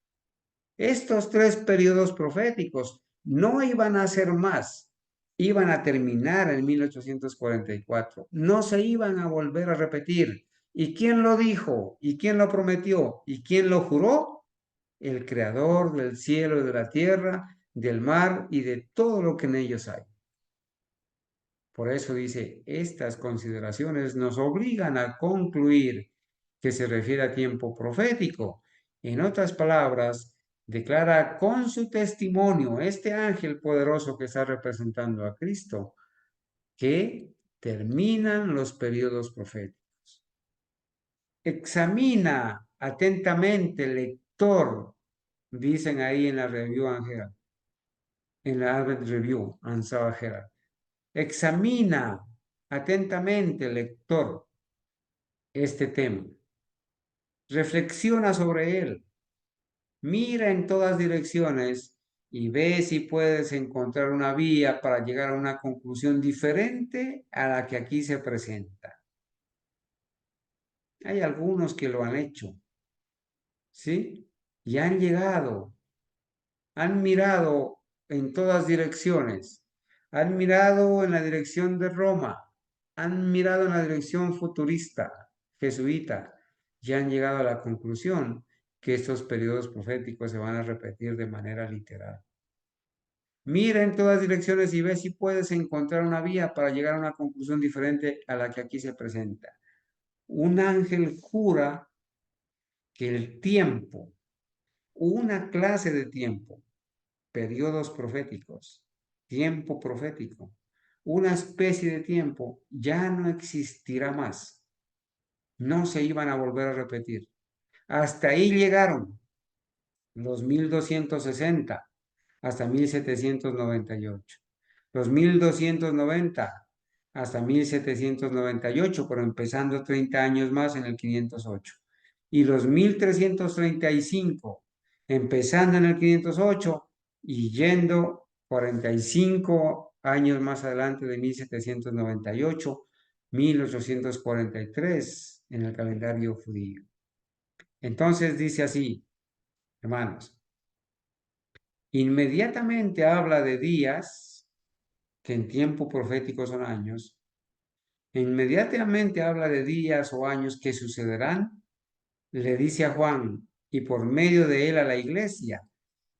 Estos tres periodos proféticos no iban a ser más, iban a terminar en 1844, no se iban a volver a repetir. ¿Y quién lo dijo? ¿Y quién lo prometió? ¿Y quién lo juró? El creador del cielo y de la tierra, del mar y de todo lo que en ellos hay. Por eso dice, estas consideraciones nos obligan a concluir que se refiere a tiempo profético. En otras palabras, declara con su testimonio este ángel poderoso que está representando a Cristo que terminan los periodos proféticos. Examina atentamente, lector, dicen ahí en la Review Angela, en la Advent Review, Ansar Herald. Examina atentamente, lector, este tema. Reflexiona sobre él. Mira en todas direcciones y ve si puedes encontrar una vía para llegar a una conclusión diferente a la que aquí se presenta. Hay algunos que lo han hecho, ¿sí? Y han llegado, han mirado en todas direcciones, han mirado en la dirección de Roma, han mirado en la dirección futurista, jesuita, y han llegado a la conclusión que estos periodos proféticos se van a repetir de manera literal. Mira en todas direcciones y ve si puedes encontrar una vía para llegar a una conclusión diferente a la que aquí se presenta. Un ángel jura que el tiempo, una clase de tiempo, periodos proféticos, tiempo profético, una especie de tiempo, ya no existirá más. No se iban a volver a repetir. Hasta ahí llegaron los 1260 hasta 1798. Los 1290 hasta 1798, pero empezando 30 años más en el 508. Y los 1335, empezando en el 508 y yendo 45 años más adelante de 1798, 1843 en el calendario judío. Entonces dice así, hermanos, inmediatamente habla de días, que en tiempo profético son años, inmediatamente habla de días o años que sucederán, le dice a Juan y por medio de él a la iglesia,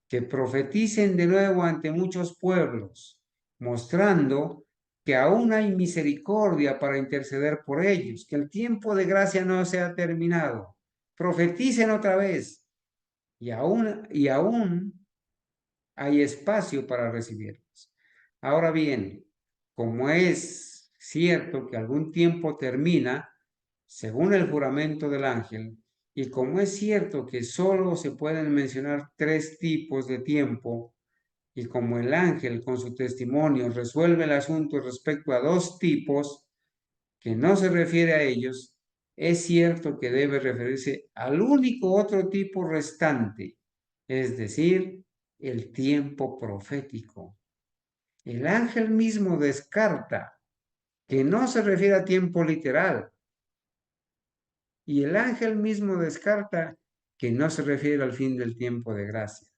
que profeticen de nuevo ante muchos pueblos, mostrando que aún hay misericordia para interceder por ellos, que el tiempo de gracia no se ha terminado. Profeticen otra vez y aún hay espacio para recibirlos. Ahora bien, como es cierto que algún tiempo termina, según el juramento del ángel, y como es cierto que solo se pueden mencionar 3 tipos de tiempo, y como el ángel con su testimonio resuelve el asunto respecto a 2 tipos, que no se refiere a ellos, es cierto que debe referirse al único otro tipo restante, es decir, el tiempo profético. El ángel mismo descarta que no se refiere a tiempo literal, y el ángel mismo descarta que no se refiere al fin del tiempo de gracia.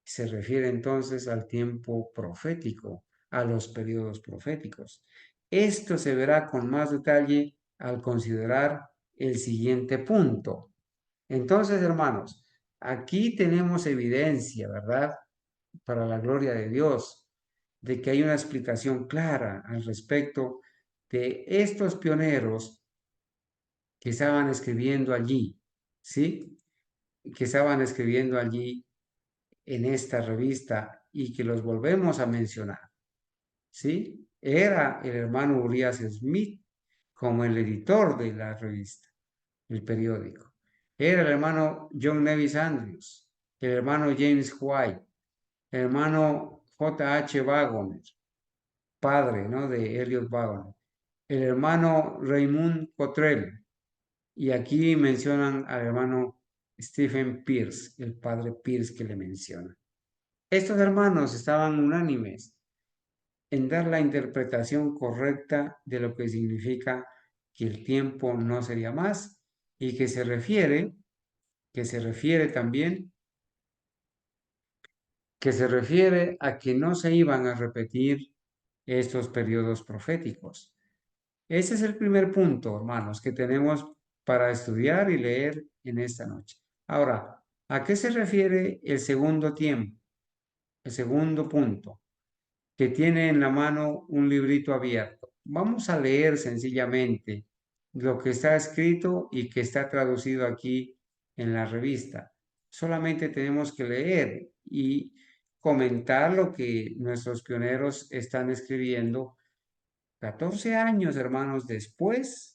Se refiere entonces al tiempo profético, a los periodos proféticos. Esto se verá con más detalle al considerar el siguiente punto. Entonces, hermanos, aquí tenemos evidencia, ¿verdad? Para la gloria de Dios, de que hay una explicación clara al respecto de estos pioneros que estaban escribiendo allí, ¿sí? Que estaban escribiendo allí en esta revista y que los volvemos a mencionar, ¿sí? Era el hermano Urias Smith como el editor de la revista, el periódico. Era el hermano John Nevis Andrews, el hermano James White, el hermano J.H. Waggoner, padre, ¿no?, de Elliot Waggoner, el hermano Raymond Cottrell, y aquí mencionan al hermano Stephen Pierce, el padre Pierce que le menciona. Estos hermanos estaban unánimes en dar la interpretación correcta de lo que significa que el tiempo no sería más y que se refiere también, que se refiere a que no se iban a repetir estos periodos proféticos. Ese es el primer punto, hermanos, que tenemos para estudiar y leer en esta noche. Ahora, ¿a qué se refiere el segundo tiempo? El segundo punto, que tiene en la mano un librito abierto. Vamos a leer sencillamente lo que está escrito y que está traducido aquí en la revista. Solamente tenemos que leer y comentar lo que nuestros pioneros están escribiendo 14 años, hermanos, después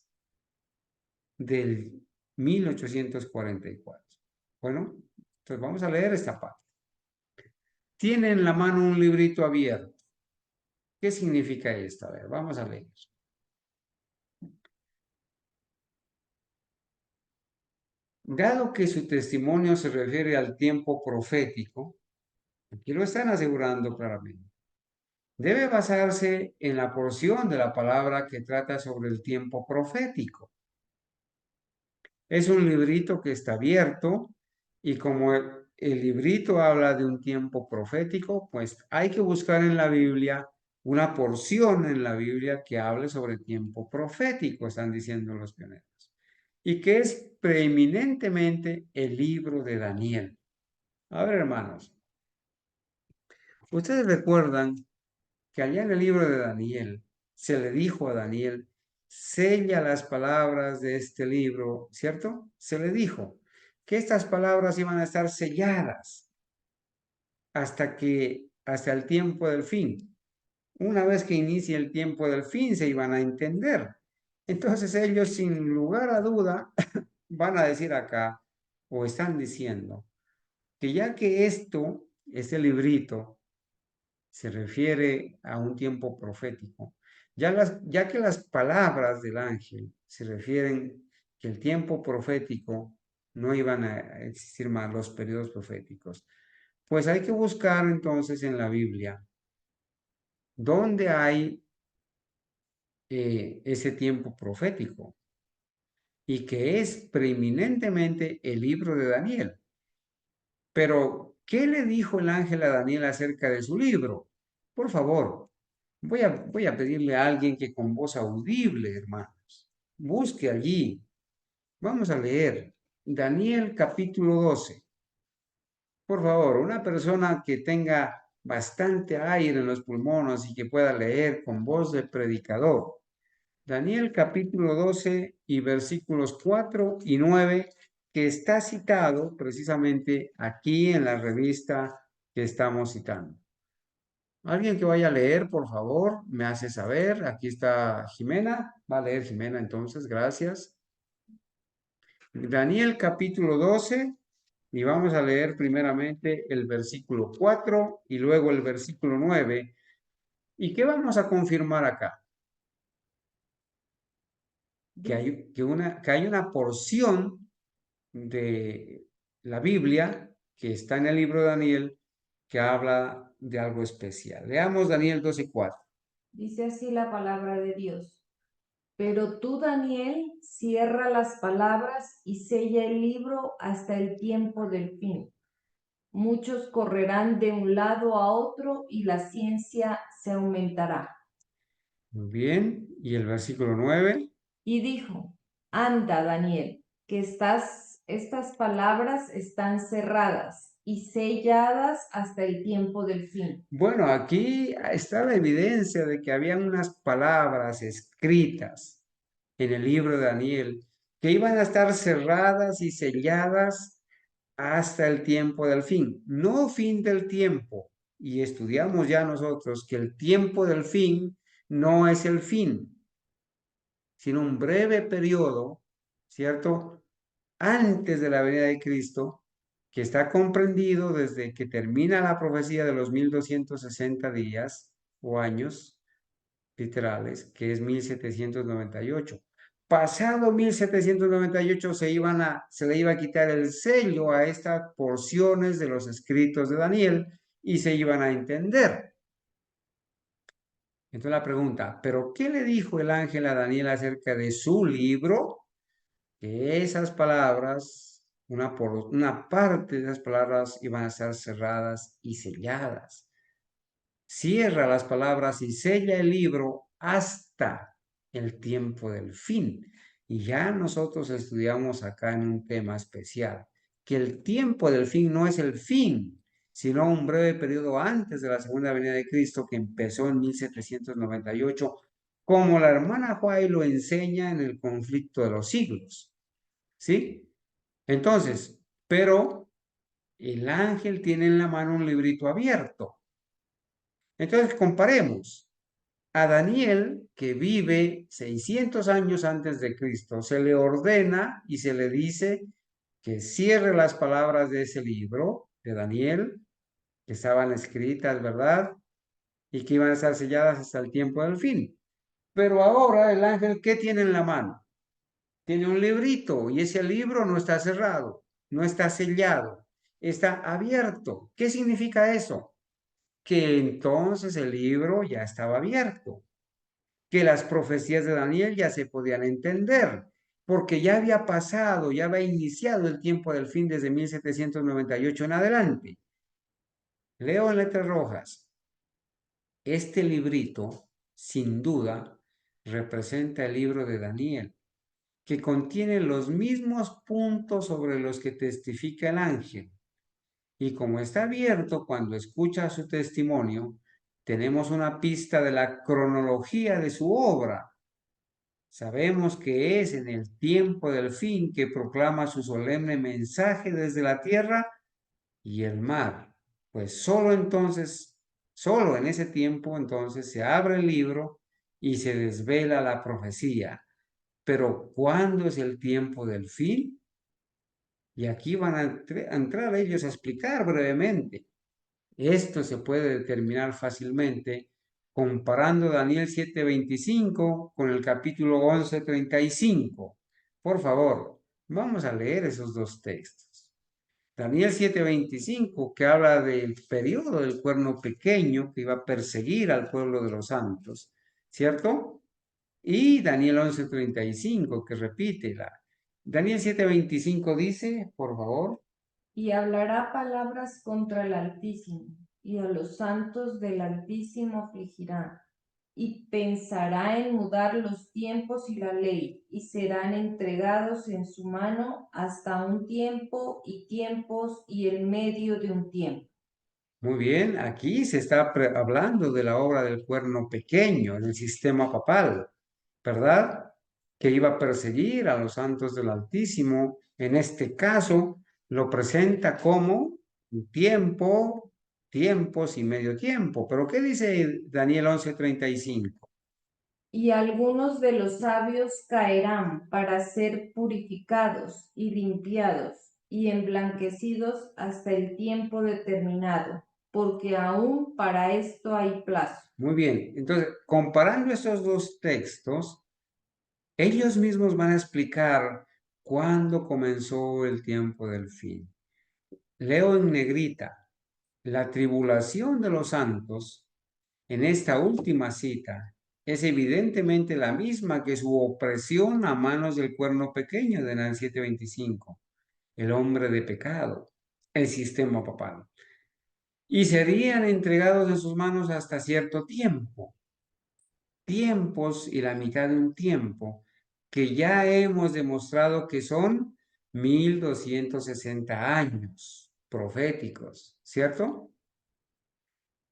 del 1844. Bueno, entonces vamos a leer esta parte. Tiene en la mano un librito abierto. ¿Qué significa esto? A ver, vamos a leer. Dado que su testimonio se refiere al tiempo profético, aquí lo están asegurando claramente, debe basarse en la porción de la palabra que trata sobre el tiempo profético. Es un librito que está abierto y como el librito habla de un tiempo profético, pues hay que buscar en la Biblia una porción en la Biblia que hable sobre tiempo profético, están diciendo los pioneros, y que es preeminentemente el libro de Daniel. A ver, hermanos, ustedes recuerdan que allá en el libro de Daniel se le dijo a Daniel, sella las palabras de este libro, ¿cierto? Se le dijo que estas palabras iban a estar selladas. hasta el tiempo del fin. Una vez que inicie el tiempo del fin, se iban a entender. Entonces ellos, sin lugar a duda, van a decir acá, o están diciendo, que ya que este librito, se refiere a un tiempo profético, ya que las palabras del ángel se refieren que el tiempo profético no iban a existir más los periodos proféticos, pues hay que buscar entonces en la Biblia dónde hay ese tiempo profético y que es preeminentemente el libro de Daniel. Pero, ¿qué le dijo el ángel a Daniel acerca de su libro? Por favor, voy a pedirle a alguien que con voz audible, hermanos, busque allí. Vamos a leer Daniel capítulo 12. Por favor, una persona que tenga bastante aire en los pulmones y que pueda leer con voz de predicador. Daniel capítulo 12 y versículos 4 y 9, que está citado precisamente aquí en la revista que estamos citando. Alguien que vaya a leer, por favor, me hace saber. Aquí está Jimena. Va a leer Jimena entonces, gracias. Daniel capítulo 12 y vamos a leer primeramente el versículo 4 y luego el versículo 9. ¿Y qué vamos a confirmar acá? Que hay una porción de la Biblia que está en el libro de Daniel que habla de algo especial. Leamos Daniel 12:4. Dice así la palabra de Dios. Pero tú, Daniel, cierra las palabras y sella el libro hasta el tiempo del fin. Muchos correrán de un lado a otro y la ciencia se aumentará. Muy bien, y el versículo 9. Y dijo, anda, Daniel, que estas palabras están cerradas y selladas hasta el tiempo del fin. Bueno, aquí está la evidencia de que habían unas palabras escritas en el libro de Daniel que iban a estar cerradas y selladas hasta el tiempo del fin, no fin del tiempo. Y estudiamos ya nosotros que el tiempo del fin no es el fin, sino un breve periodo, ¿cierto? Antes de la venida de Cristo, que está comprendido desde que termina la profecía de los 1260 días o años literales, que es 1798. Pasado 1798 se le iba a quitar el sello a estas porciones de los escritos de Daniel y se iban a entender. Entonces la pregunta, ¿pero qué le dijo el ángel a Daniel acerca de su libro? Que esas palabras, una parte de esas palabras iban a estar cerradas y selladas. Cierra las palabras y sella el libro hasta el tiempo del fin. Y ya nosotros estudiamos acá en un tema especial, que el tiempo del fin no es el fin, sino un breve periodo antes de la segunda venida de Cristo que empezó en 1798, como la hermana Juárez lo enseña en el conflicto de los siglos. ¿Sí? Entonces, pero el ángel tiene en la mano un librito abierto. Entonces, comparemos. A Daniel, que vive 600 años antes de Cristo, se le ordena y se le dice que cierre las palabras de ese libro de Daniel, que estaban escritas, ¿verdad? Y que iban a estar selladas hasta el tiempo del fin. Pero ahora el ángel, ¿qué tiene en la mano? Tiene un librito y ese libro no está cerrado, no está sellado, está abierto. ¿Qué significa eso? Que entonces el libro ya estaba abierto, que las profecías de Daniel ya se podían entender, porque ya había pasado, ya había iniciado el tiempo del fin desde 1798 en adelante. Leo en letras rojas. Este librito, sin duda, representa el libro de Daniel, que contiene los mismos puntos sobre los que testifica el ángel. Y como está abierto cuando escucha su testimonio, tenemos una pista de la cronología de su obra. Sabemos que es en el tiempo del fin que proclama su solemne mensaje desde la tierra y el mar. Pues solo entonces, solo en ese tiempo entonces se abre el libro y se desvela la profecía. Pero ¿cuándo es el tiempo del fin? Y aquí van a entrar ellos a explicar brevemente. Esto se puede determinar fácilmente comparando Daniel 7:25 con el capítulo 11:35. Por favor, vamos a leer esos dos textos. Daniel 7:25, que habla del periodo del cuerno pequeño que iba a perseguir al pueblo de los santos, ¿cierto? Y Daniel 11:35, que repite la. Daniel 7:25 dice, por favor. Y hablará palabras contra el Altísimo, y a los santos del Altísimo afligirá, y pensará en mudar los tiempos y la ley, y serán entregados en su mano hasta un tiempo y tiempos y el medio de un tiempo. Muy bien, aquí se está hablando de la obra del cuerno pequeño, del sistema papal, ¿verdad? Que iba a perseguir a los santos del Altísimo. En este caso, lo presenta como tiempo, tiempos y medio tiempo. Pero ¿qué dice Daniel 11:35? Y algunos de los sabios caerán para ser purificados y limpiados y emblanquecidos hasta el tiempo determinado, porque aún para esto hay plazo. Muy bien, entonces, comparando estos dos textos, ellos mismos van a explicar cuándo comenzó el tiempo del fin. Leo en negrita, la tribulación de los santos en esta última cita es evidentemente la misma que su opresión a manos del cuerno pequeño de Daniel 7:25, el hombre de pecado, el sistema papal, y serían entregados en sus manos hasta cierto tiempo, tiempos y la mitad de un tiempo, que ya hemos demostrado que son 1260 años proféticos, ¿cierto?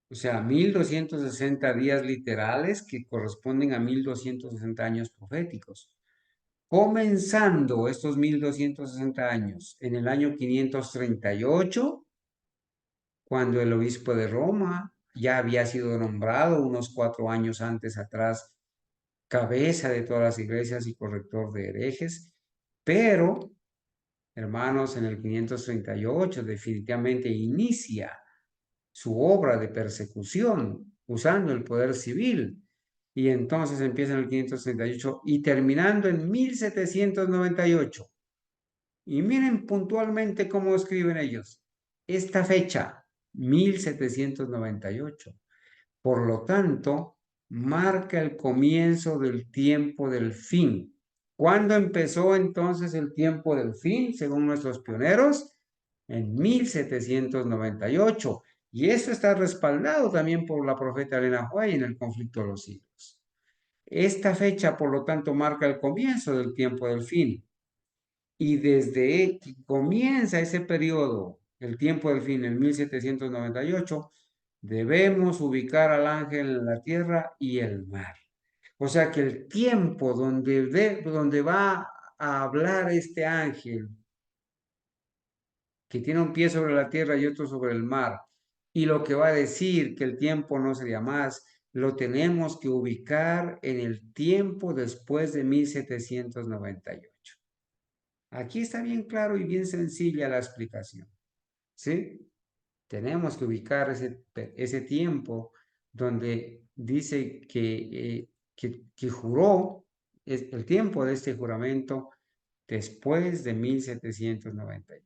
O sea, 1260 días literales que corresponden a 1260 años proféticos. Comenzando estos 1260 años en el año 538, cuando el obispo de Roma ya había sido nombrado unos 4 años antes atrás cabeza de todas las iglesias y corrector de herejes, pero, hermanos, en el 538 definitivamente inicia su obra de persecución usando el poder civil. Y entonces empieza en el 538 y terminando en 1798. Y miren puntualmente cómo escriben ellos. Esta fecha, 1798. Por lo tanto, marca el comienzo del tiempo del fin. ¿Cuándo empezó entonces el tiempo del fin, según nuestros pioneros? En 1798. Y eso está respaldado también por la profeta Elena White en el conflicto de los siglos. Esta fecha, por lo tanto, marca el comienzo del tiempo del fin. Y desde que comienza ese periodo, el tiempo del fin, en 1798, debemos ubicar al ángel en la tierra y el mar. O sea que el tiempo donde va a hablar este ángel, que tiene un pie sobre la tierra y otro sobre el mar, y lo que va a decir que el tiempo no sería más, lo tenemos que ubicar en el tiempo después de 1798. Aquí está bien claro y bien sencilla la explicación, ¿sí? Tenemos que ubicar ese tiempo donde dice que juró, es el tiempo de este juramento después de 1798.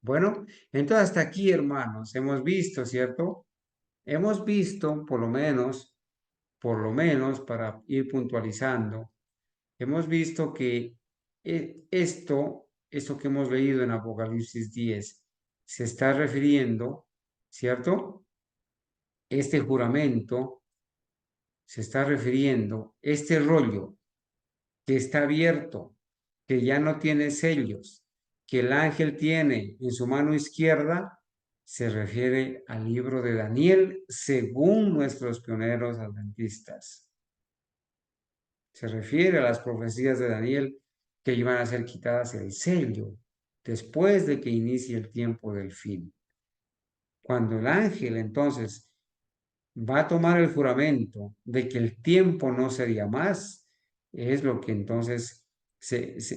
Bueno, entonces hasta aquí, hermanos, hemos visto, ¿cierto? Hemos visto, por lo menos, para ir puntualizando, hemos visto que esto que hemos leído en Apocalipsis 10 se está refiriendo, ¿cierto? Este juramento se está refiriendo, este rollo que está abierto, que ya no tiene sellos, que el ángel tiene en su mano izquierda, se refiere al libro de Daniel según nuestros pioneros adventistas. Se refiere a las profecías de Daniel que iban a ser quitadas el sello después de que inicie el tiempo del fin. Cuando el ángel entonces va a tomar el juramento de que el tiempo no sería más, es lo que entonces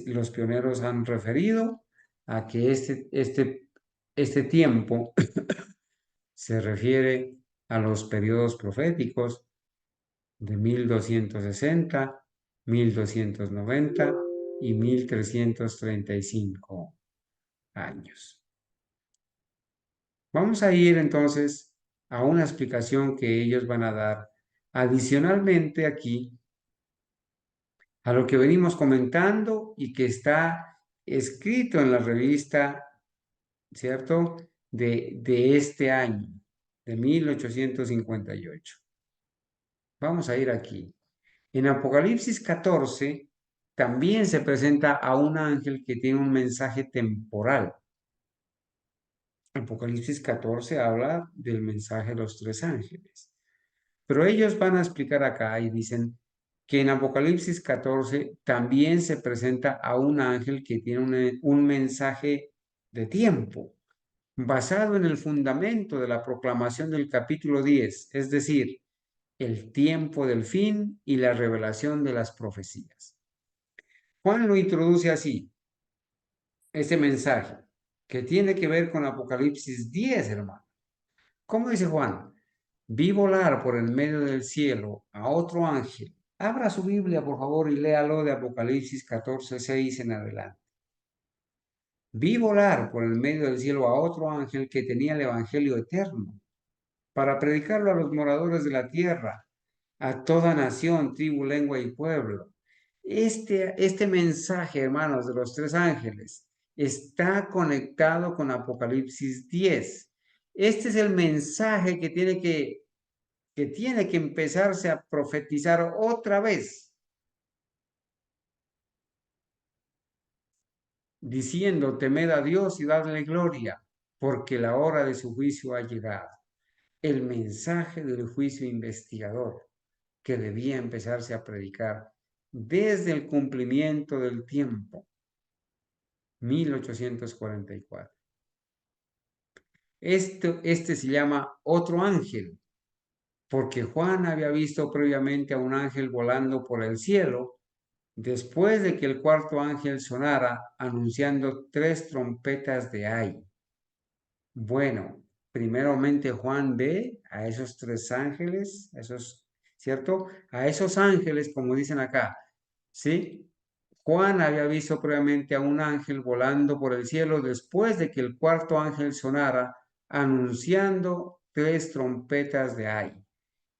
los pioneros han referido a que este tiempo se refiere a los periodos proféticos de 1260, 1290 y 1335 años. Vamos a ir entonces a una explicación que ellos van a dar adicionalmente aquí a lo que venimos comentando y que está escrito en la revista, ¿cierto? De este año, de 1858. Vamos a ir aquí. En Apocalipsis 14 también se presenta a un ángel que tiene un mensaje temporal. Apocalipsis 14 habla del mensaje de los tres ángeles. Pero ellos van a explicar acá y dicen que en Apocalipsis 14 también se presenta a un ángel que tiene un mensaje de tiempo, basado en el fundamento de la proclamación del capítulo 10, es decir, el tiempo del fin y la revelación de las profecías. Juan lo introduce así, este mensaje, que tiene que ver con Apocalipsis 10, hermano. ¿Cómo dice Juan? Vi volar por el medio del cielo a otro ángel. Abra su Biblia, por favor, y léalo de Apocalipsis 14, 6 en adelante. Vi volar por el medio del cielo a otro ángel que tenía el Evangelio eterno para predicarlo a los moradores de la tierra, a toda nación, tribu, lengua y pueblo. Este mensaje, hermanos, de los tres ángeles está conectado con Apocalipsis 10. Este es el mensaje que tiene que empezarse a profetizar otra vez, diciendo, temed a Dios y dadle gloria, porque la hora de su juicio ha llegado. El mensaje del juicio investigador que debía empezarse a predicar desde el cumplimiento del tiempo, 1844. Este se llama otro ángel, porque Juan había visto previamente a un ángel volando por el cielo después de que el cuarto ángel sonara anunciando tres trompetas de ay. Bueno, primeramente Juan ve a esos tres ángeles, ¿cierto? A esos ángeles, como dicen acá, ¿sí? Juan había visto previamente a un ángel volando por el cielo después de que el cuarto ángel sonara anunciando tres trompetas de ay.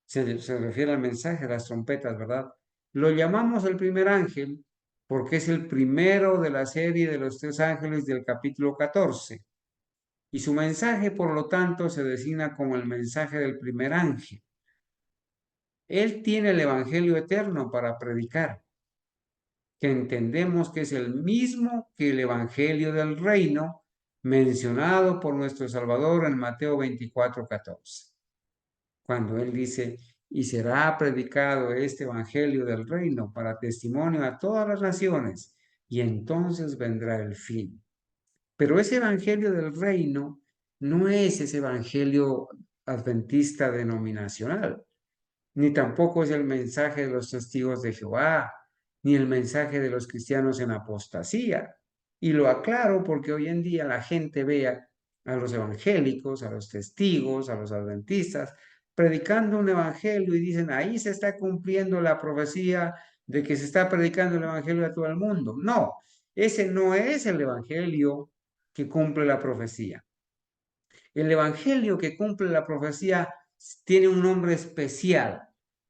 Se refiere al mensaje de las trompetas, ¿verdad? Lo llamamos el primer ángel porque es el primero de la serie de los tres ángeles del capítulo 14. Y su mensaje, por lo tanto, se designa como el mensaje del primer ángel. Él tiene el Evangelio eterno para predicar, que entendemos que es el mismo que el Evangelio del reino mencionado por nuestro Salvador en Mateo 24:14. Cuando él dice, y será predicado este evangelio del reino para testimonio a todas las naciones, y entonces vendrá el fin. Pero ese evangelio del reino no es ese evangelio adventista denominacional, ni tampoco es el mensaje de los testigos de Jehová, ni el mensaje de los cristianos en apostasía. Y lo aclaro porque hoy en día la gente ve a los evangélicos, a los testigos, a los adventistas, predicando un evangelio y dicen, ahí se está cumpliendo la profecía de que se está predicando el evangelio a todo el mundo. No, ese no es el evangelio que cumple la profecía. El evangelio que cumple la profecía tiene un nombre especial.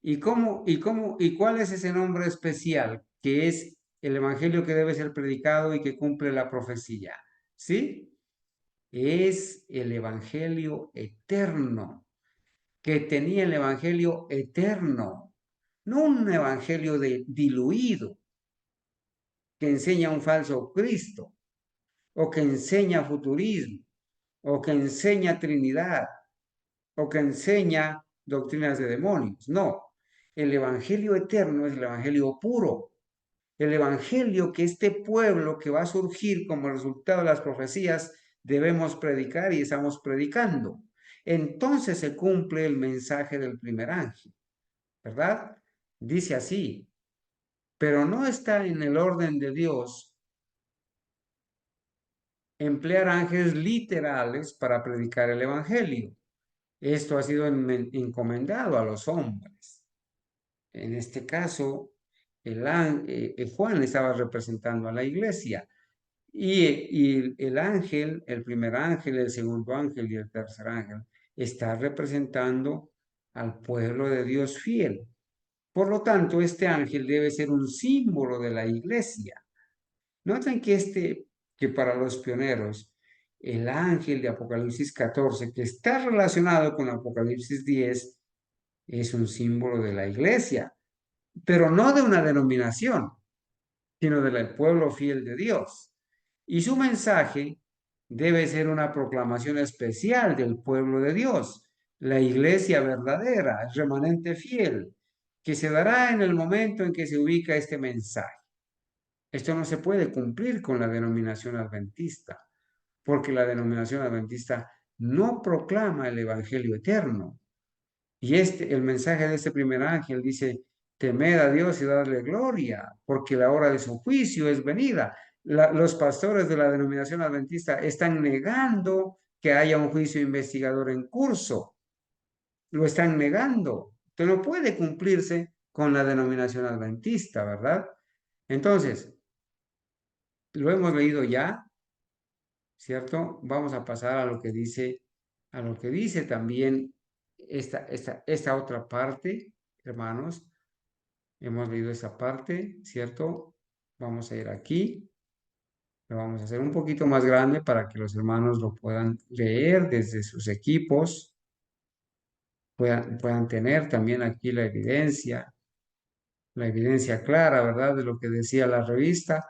¿Y cuál es ese nombre especial? Que es el evangelio que debe ser predicado y que cumple la profecía. ¿Sí? Es el evangelio eterno, que tenía el evangelio eterno, no un evangelio diluido, que enseña un falso Cristo, o que enseña futurismo, o que enseña Trinidad, o que enseña doctrinas de demonios. No, el evangelio eterno es el evangelio puro, el evangelio que este pueblo que va a surgir como resultado de las profecías debemos predicar y estamos predicando. entonces se cumple el mensaje del primer ángel, ¿verdad? Dice así, pero no está en el orden de Dios emplear ángeles literales para predicar el evangelio. Esto ha sido encomendado a los hombres. En este caso, Juan estaba representando a la iglesia. Y el ángel, el primer ángel, el segundo ángel y el tercer ángel, está representando al pueblo de Dios fiel. Por lo tanto, este ángel debe ser un símbolo de la iglesia. Noten que para los pioneros, el ángel de Apocalipsis 14, que está relacionado con Apocalipsis 10, es un símbolo de la iglesia, pero no de una denominación, sino del pueblo fiel de Dios. Y su mensaje debe ser una proclamación especial del pueblo de Dios, la iglesia verdadera, el remanente fiel, que se dará en el momento en que se ubica este mensaje. Esto no se puede cumplir con la denominación adventista, porque la denominación adventista no proclama el evangelio eterno. Y el mensaje de este primer ángel dice, temed a Dios y darle gloria, porque la hora de su juicio es venida. Los pastores de la denominación adventista están negando que haya un juicio investigador en curso. Lo están negando. Que no puede cumplirse con la denominación adventista, ¿verdad? Entonces, lo hemos leído ya, ¿cierto? Vamos a pasar a lo que dice también esta otra parte, hermanos. Hemos leído esa parte, ¿cierto? Vamos a ir aquí. Lo vamos a hacer un poquito más grande para que los hermanos lo puedan leer desde sus equipos, puedan tener también aquí la evidencia clara, ¿verdad? De lo que decía la revista.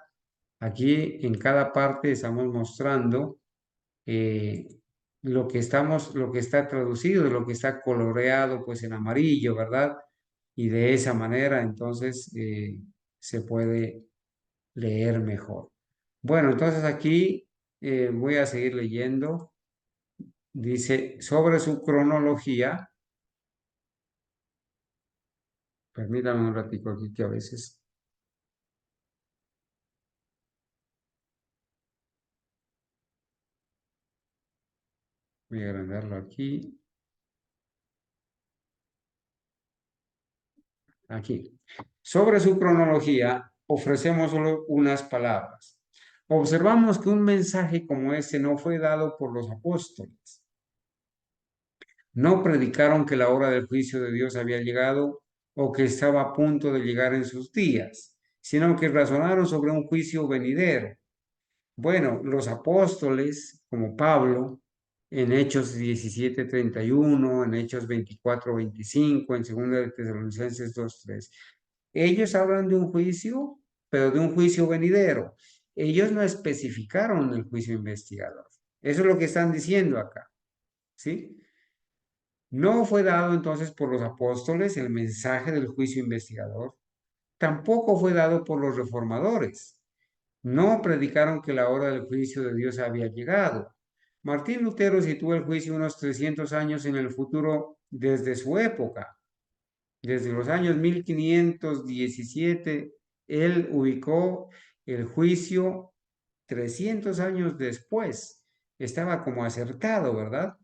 Aquí en cada parte estamos mostrando eh, lo que está traducido, lo que está coloreado pues en amarillo, ¿verdad? Y de esa manera entonces se puede leer mejor. Bueno, entonces aquí voy a seguir leyendo. Dice, sobre su cronología, permítanme un ratito aquí que a veces voy a agrandarlo aquí, aquí. Sobre su cronología, ofrecemos solo unas palabras. Observamos que un mensaje como ese no fue dado por los apóstoles. No predicaron que la hora del juicio de Dios había llegado o que estaba a punto de llegar en sus días, sino que razonaron sobre un juicio venidero. Bueno, los apóstoles, como Pablo, en Hechos 17:31, en Hechos 24:25, en 2 de Tesalonicenses 2:3, ellos hablan de un juicio, pero de un juicio venidero. Ellos no especificaron el juicio investigador. Eso es lo que están diciendo acá, ¿sí? No fue dado entonces por los apóstoles el mensaje del juicio investigador, tampoco fue dado por los reformadores. No predicaron que la hora del juicio de Dios había llegado. Martín Lutero situó el juicio unos 300 años en el futuro desde su época. Desde los años 1517, él ubicó el juicio 300 años después. Estaba como acertado, ¿verdad?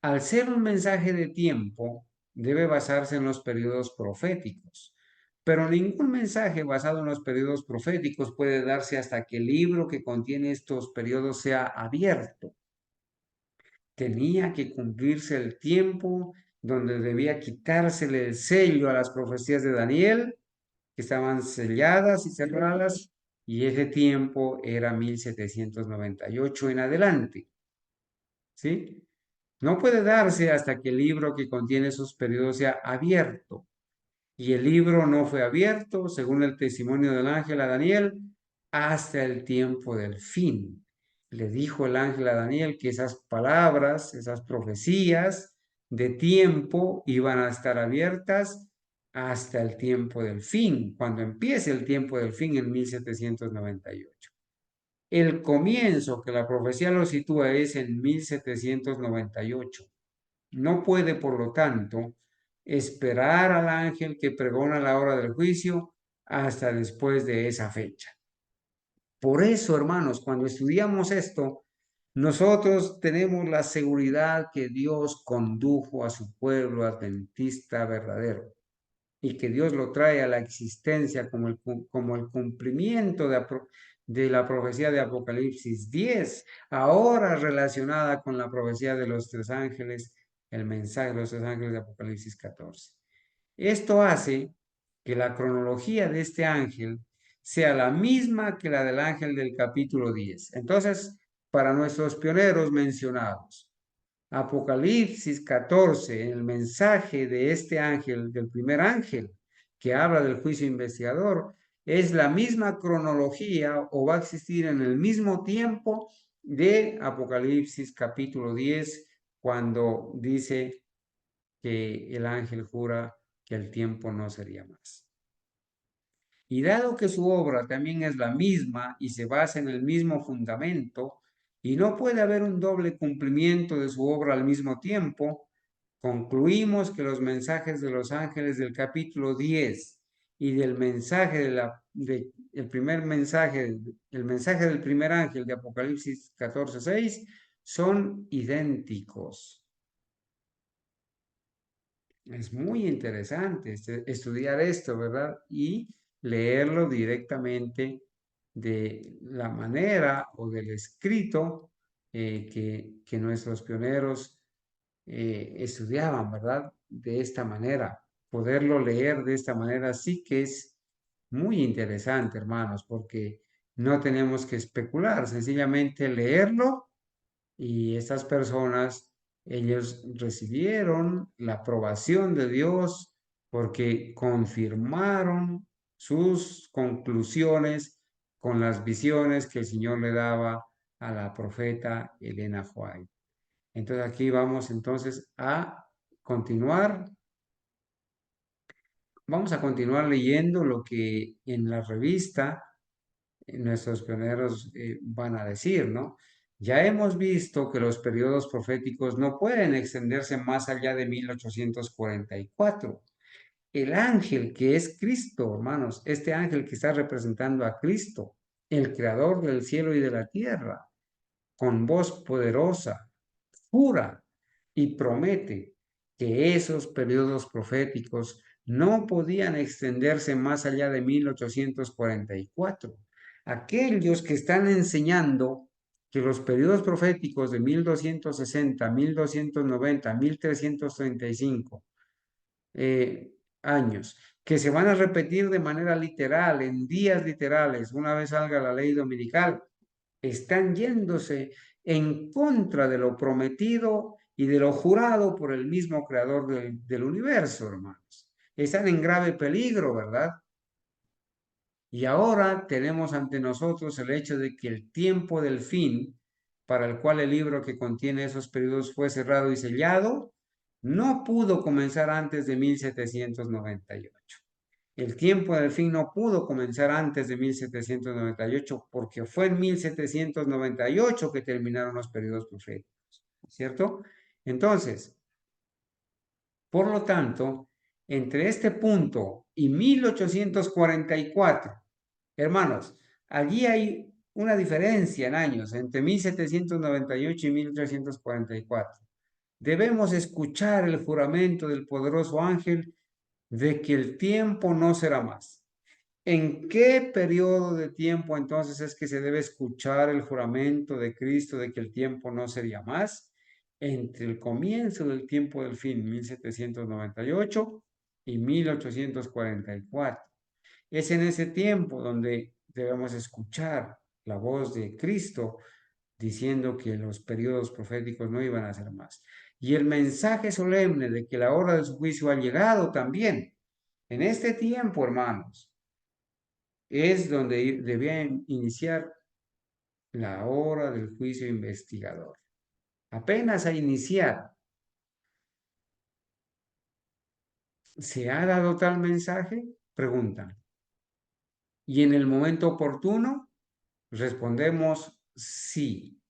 Al ser un mensaje de tiempo, debe basarse en los periodos proféticos, pero ningún mensaje basado en los periodos proféticos puede darse hasta que el libro que contiene estos periodos sea abierto. Tenía que cumplirse el tiempo donde debía quitársele el sello a las profecías de Daniel, que estaban selladas y cerradas, y ese tiempo era 1798 en adelante. ¿Sí? No puede darse hasta que el libro que contiene esos periodos sea abierto. Y el libro no fue abierto, según el testimonio del ángel a Daniel, hasta el tiempo del fin. Le dijo el ángel a Daniel que esas palabras, esas profecías de tiempo iban a estar abiertas hasta el tiempo del fin, cuando empiece el tiempo del fin en 1798. El comienzo que la profecía lo sitúa es en 1798. No puede, por lo tanto, esperar al ángel que pregona la hora del juicio hasta después de esa fecha. Por eso, hermanos, cuando estudiamos esto, nosotros tenemos la seguridad que Dios condujo a su pueblo adventista verdadero y que Dios lo trae a la existencia como el cumplimiento de la profecía de Apocalipsis 10, ahora relacionada con la profecía de los tres ángeles, el mensaje de los tres ángeles de Apocalipsis 14. Esto hace que la cronología de este ángel sea la misma que la del ángel del capítulo 10. Entonces, para nuestros pioneros mencionados, Apocalipsis 14, el mensaje de este ángel, del primer ángel, que habla del juicio investigador, es la misma cronología o va a existir en el mismo tiempo de Apocalipsis capítulo 10, cuando dice que el ángel jura que el tiempo no sería más. Y dado que su obra también es la misma y se basa en el mismo fundamento, y no puede haber un doble cumplimiento de su obra al mismo tiempo, concluimos que los mensajes de los ángeles del capítulo 10 y del mensaje el primer mensaje, el mensaje del primer ángel de Apocalipsis 14:6 son idénticos. Es muy interesante estudiar esto, ¿verdad? Y leerlo directamente de la manera o del escrito que nuestros pioneros estudiaban, ¿verdad? De esta manera. Poderlo leer de esta manera sí que es muy interesante, hermanos, porque no tenemos que especular, sencillamente leerlo y estas personas, ellos recibieron la aprobación de Dios porque confirmaron sus conclusiones con las visiones que el Señor le daba a la profeta Elena White. Entonces aquí vamos entonces a continuar. Vamos a continuar leyendo lo que en la revista nuestros pioneros van a decir, ¿no? Ya hemos visto que los periodos proféticos no pueden extenderse más allá de 1844. El ángel que es Cristo, hermanos, este ángel que está representando a Cristo, el creador del cielo y de la tierra, con voz poderosa, jura y promete que esos periodos proféticos no podían extenderse más allá de 1844. Aquellos que están enseñando que los periodos proféticos de 1260, 1290, 1335 años, que se van a repetir de manera literal, en días literales, una vez salga la ley dominical, están yéndose en contra de lo prometido y de lo jurado por el mismo creador del universo, hermanos. Están en grave peligro, ¿verdad? Y ahora tenemos ante nosotros el hecho de que el tiempo del fin, para el cual el libro que contiene esos periodos fue cerrado y sellado, no pudo comenzar antes de 1798. El tiempo del fin no pudo comenzar antes de 1798 porque fue en 1798 que terminaron los periodos proféticos, ¿cierto? Entonces, por lo tanto, entre este punto y 1844, hermanos, allí hay una diferencia en años entre 1798 y 1344. Debemos escuchar el juramento del poderoso ángel de que el tiempo no será más. ¿En qué periodo de tiempo entonces es que se debe escuchar el juramento de Cristo de que el tiempo no sería más? Entre el comienzo del tiempo del fin, 1798 y 1844. Es en ese tiempo donde debemos escuchar la voz de Cristo diciendo que los periodos proféticos no iban a ser más. Y el mensaje solemne de que la hora de su juicio ha llegado también. En este tiempo, hermanos, es donde debía iniciar la hora del juicio investigador. Apenas a iniciar, ¿se ha dado tal mensaje? Preguntan. ¿Y en el momento oportuno? respondemos sí.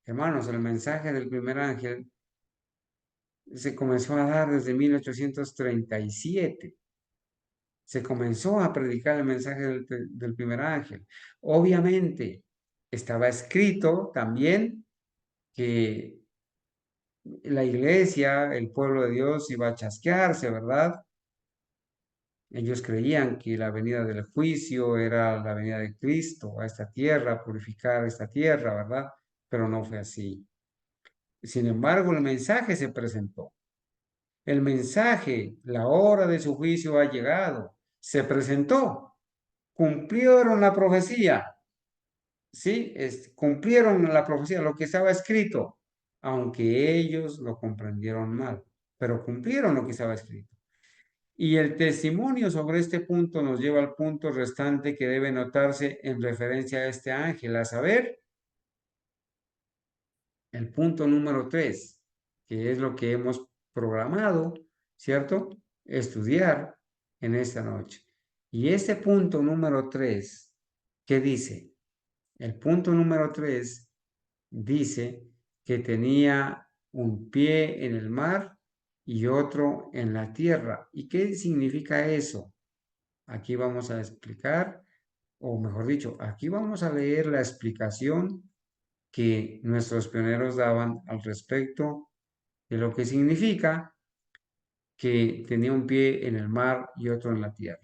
Hermanos, el mensaje del primer ángel se comenzó a dar desde 1837. Se comenzó a predicar el mensaje del primer ángel. Obviamente, estaba escrito también que la iglesia, el pueblo de Dios iba a chasquearse, ¿verdad? Ellos creían que la venida del juicio era la venida de Cristo a esta tierra, purificar esta tierra, ¿verdad? Pero no fue así. Sin embargo, el mensaje se presentó. El mensaje, la hora de su juicio ha llegado. Se presentó. Cumplieron la profecía. ¿Sí? Cumplieron la profecía, lo que estaba escrito, aunque ellos lo comprendieron mal, pero cumplieron lo que estaba escrito. Y el testimonio sobre este punto nos lleva al punto restante que debe notarse en referencia a este ángel, a saber, el punto número 3, que es lo que hemos programado, ¿cierto? Estudiar en esta noche. Y este punto número 3, ¿qué dice? El punto número 3 dice que tenía un pie en el mar y otro en la tierra. ¿Y qué significa eso? Aquí vamos a explicar, o mejor dicho, aquí vamos a leer la explicación que nuestros pioneros daban al respecto de lo que significa que tenía un pie en el mar y otro en la tierra.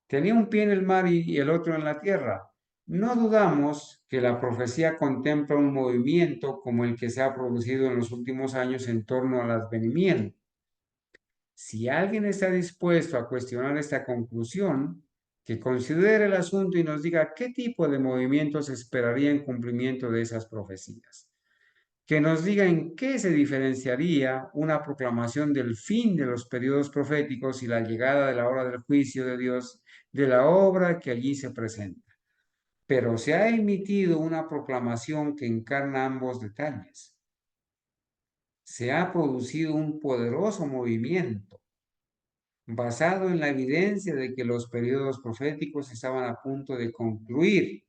Tenía un pie en el mar y el otro en la tierra. No dudamos que la profecía contempla un movimiento como el que se ha producido en los últimos años en torno al advenimiento. Si alguien está dispuesto a cuestionar esta conclusión, que considere el asunto y nos diga qué tipo de movimientos esperaría en cumplimiento de esas profecías. Que nos diga en qué se diferenciaría una proclamación del fin de los periodos proféticos y la llegada de la hora del juicio de Dios de la obra que allí se presenta. Pero se ha emitido una proclamación que encarna ambos detalles. Se ha producido un poderoso movimiento basado en la evidencia de que los periodos proféticos estaban a punto de concluir.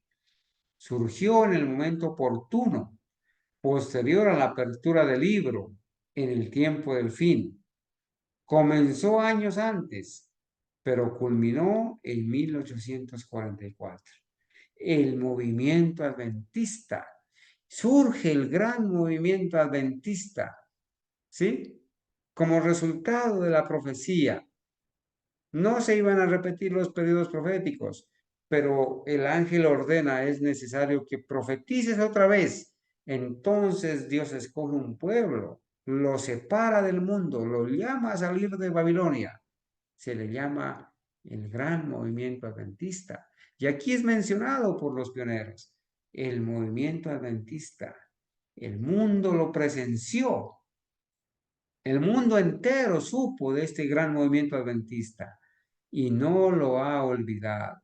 Surgió en el momento oportuno, posterior a la apertura del libro, en el tiempo del fin. Comenzó años antes, pero culminó en 1844. El movimiento adventista. Surge el gran movimiento adventista, ¿sí? Como resultado de la profecía. No se iban a repetir los periodos proféticos, pero el ángel ordena, es necesario que profetices otra vez. Entonces Dios escoge un pueblo, lo separa del mundo, lo llama a salir de Babilonia. Se le llama el gran movimiento adventista. Y aquí es mencionado por los pioneros, el movimiento adventista. El mundo lo presenció. El mundo entero supo de este gran movimiento adventista y no lo ha olvidado.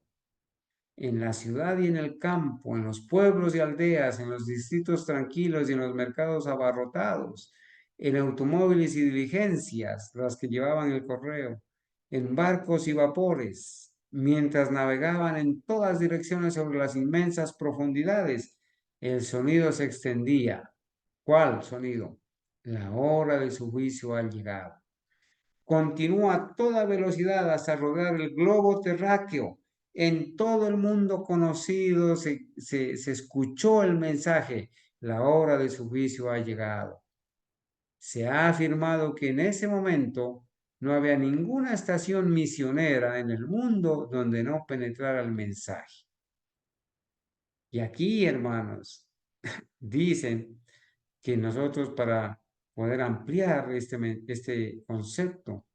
En la ciudad y en el campo, en los pueblos y aldeas, en los distritos tranquilos y en los mercados abarrotados, en automóviles y diligencias, las que llevaban el correo, en barcos y vapores, mientras navegaban en todas direcciones sobre las inmensas profundidades, el sonido se extendía. ¿Cuál sonido? La hora de su juicio ha llegado. Continúa a toda velocidad hasta rodar el globo terráqueo. En todo el mundo conocido se escuchó el mensaje, la hora de su juicio ha llegado. Se ha afirmado que en ese momento no había ninguna estación misionera en el mundo donde no penetrara el mensaje. Y aquí, hermanos, dicen que nosotros para poder ampliar este concepto,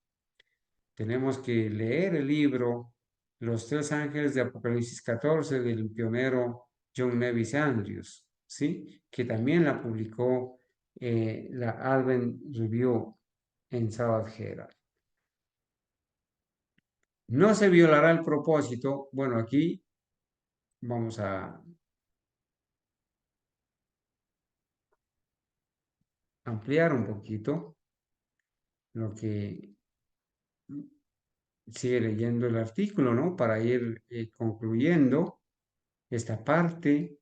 tenemos que leer el libro Los tres ángeles de Apocalipsis 14 del pionero John Nevis Andrews, ¿sí? Que también la publicó la Advent Review en Sabbath Herald. No se violará el propósito. Bueno, aquí vamos a ampliar un poquito lo que sigue leyendo el artículo, ¿no? Para ir concluyendo. esta parte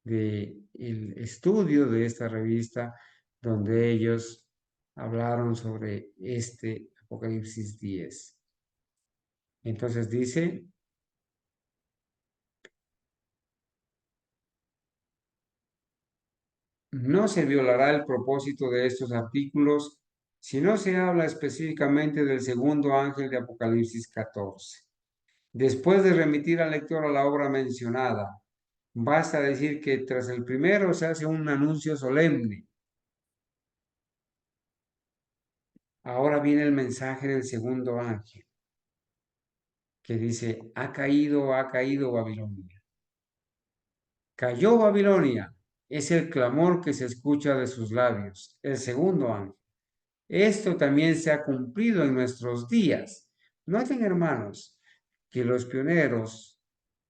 del estudio de esta revista donde ellos hablaron sobre este Apocalipsis 10. Entonces dice, no se violará el propósito de estos artículos si no se habla específicamente del segundo ángel de Apocalipsis 14. Después de remitir al lector a la obra mencionada, basta decir que tras el primero se hace un anuncio solemne. Ahora viene el mensaje del segundo ángel, que dice, ha caído Babilonia. Cayó Babilonia, es el clamor que se escucha de sus labios, el segundo ángel. Esto también se ha cumplido en nuestros días. Noten, hermanos, que los pioneros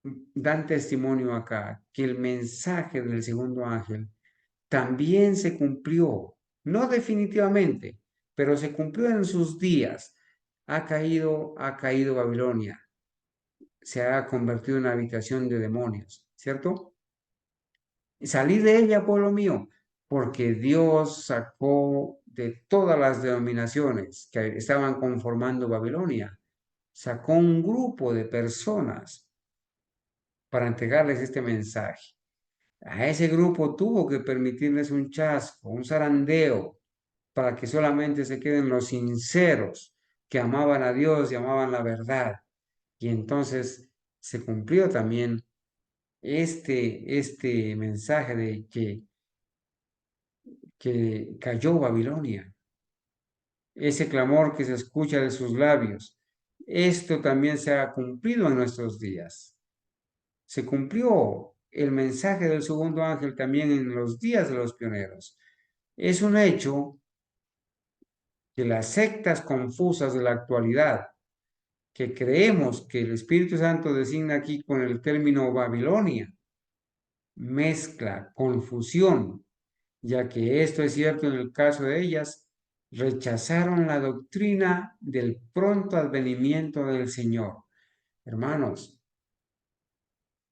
dan testimonio acá, que el mensaje del segundo ángel también se cumplió, no definitivamente, pero se cumplió en sus días. Ha caído Babilonia, se ha convertido en una habitación de demonios, ¿cierto? Salid de ella, pueblo mío, porque Dios sacó de todas las denominaciones que estaban conformando Babilonia, sacó un grupo de personas para entregarles este mensaje. A ese grupo tuvo que permitirles un chasco, un zarandeo, para que solamente se queden los sinceros que amaban a Dios y amaban la verdad. Y entonces se cumplió también este mensaje de que cayó Babilonia, ese clamor que se escucha de sus labios. Esto también se ha cumplido en nuestros días. Se cumplió el mensaje del segundo ángel también en los días de los pioneros. Es un hecho que las sectas confusas de la actualidad, que creemos que el Espíritu Santo designa aquí con el término Babilonia, mezcla, confusión, ya que esto es cierto en el caso de ellas, rechazaron la doctrina del pronto advenimiento del Señor. Hermanos,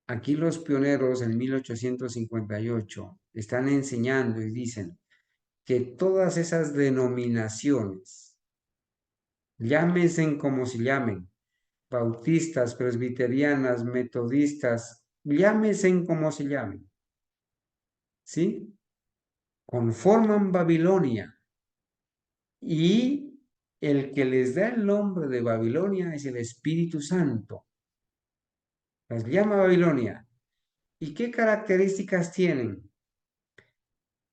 aquí los pioneros en 1858 están enseñando y dicen que todas esas denominaciones, llámense como se llamen, bautistas, presbiterianas, metodistas, llámense como se llamen, ¿sí? Conforman Babilonia y el que les da el nombre de Babilonia es el Espíritu Santo. Las llama Babilonia. ¿Y qué características tienen?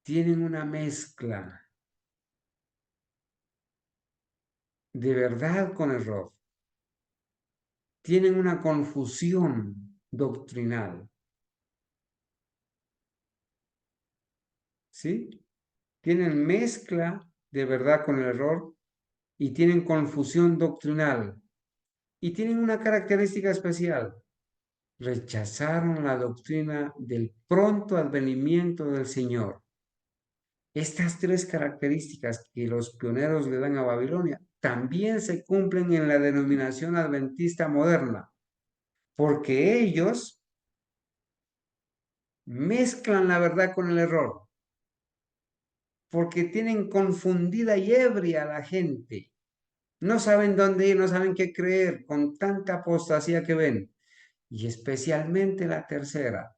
Tienen una mezcla de verdad con error. Tienen una confusión doctrinal. ¿Sí? Tienen mezcla de verdad con el error y tienen confusión doctrinal. Y tienen una característica especial. Rechazaron la doctrina del pronto advenimiento del Señor. Estas tres características que los pioneros le dan a Babilonia también se cumplen en la denominación adventista moderna, porque ellos mezclan la verdad con el error, porque tienen confundida y ebria a la gente. No saben dónde ir, no saben qué creer con tanta apostasía que ven. Y especialmente la tercera,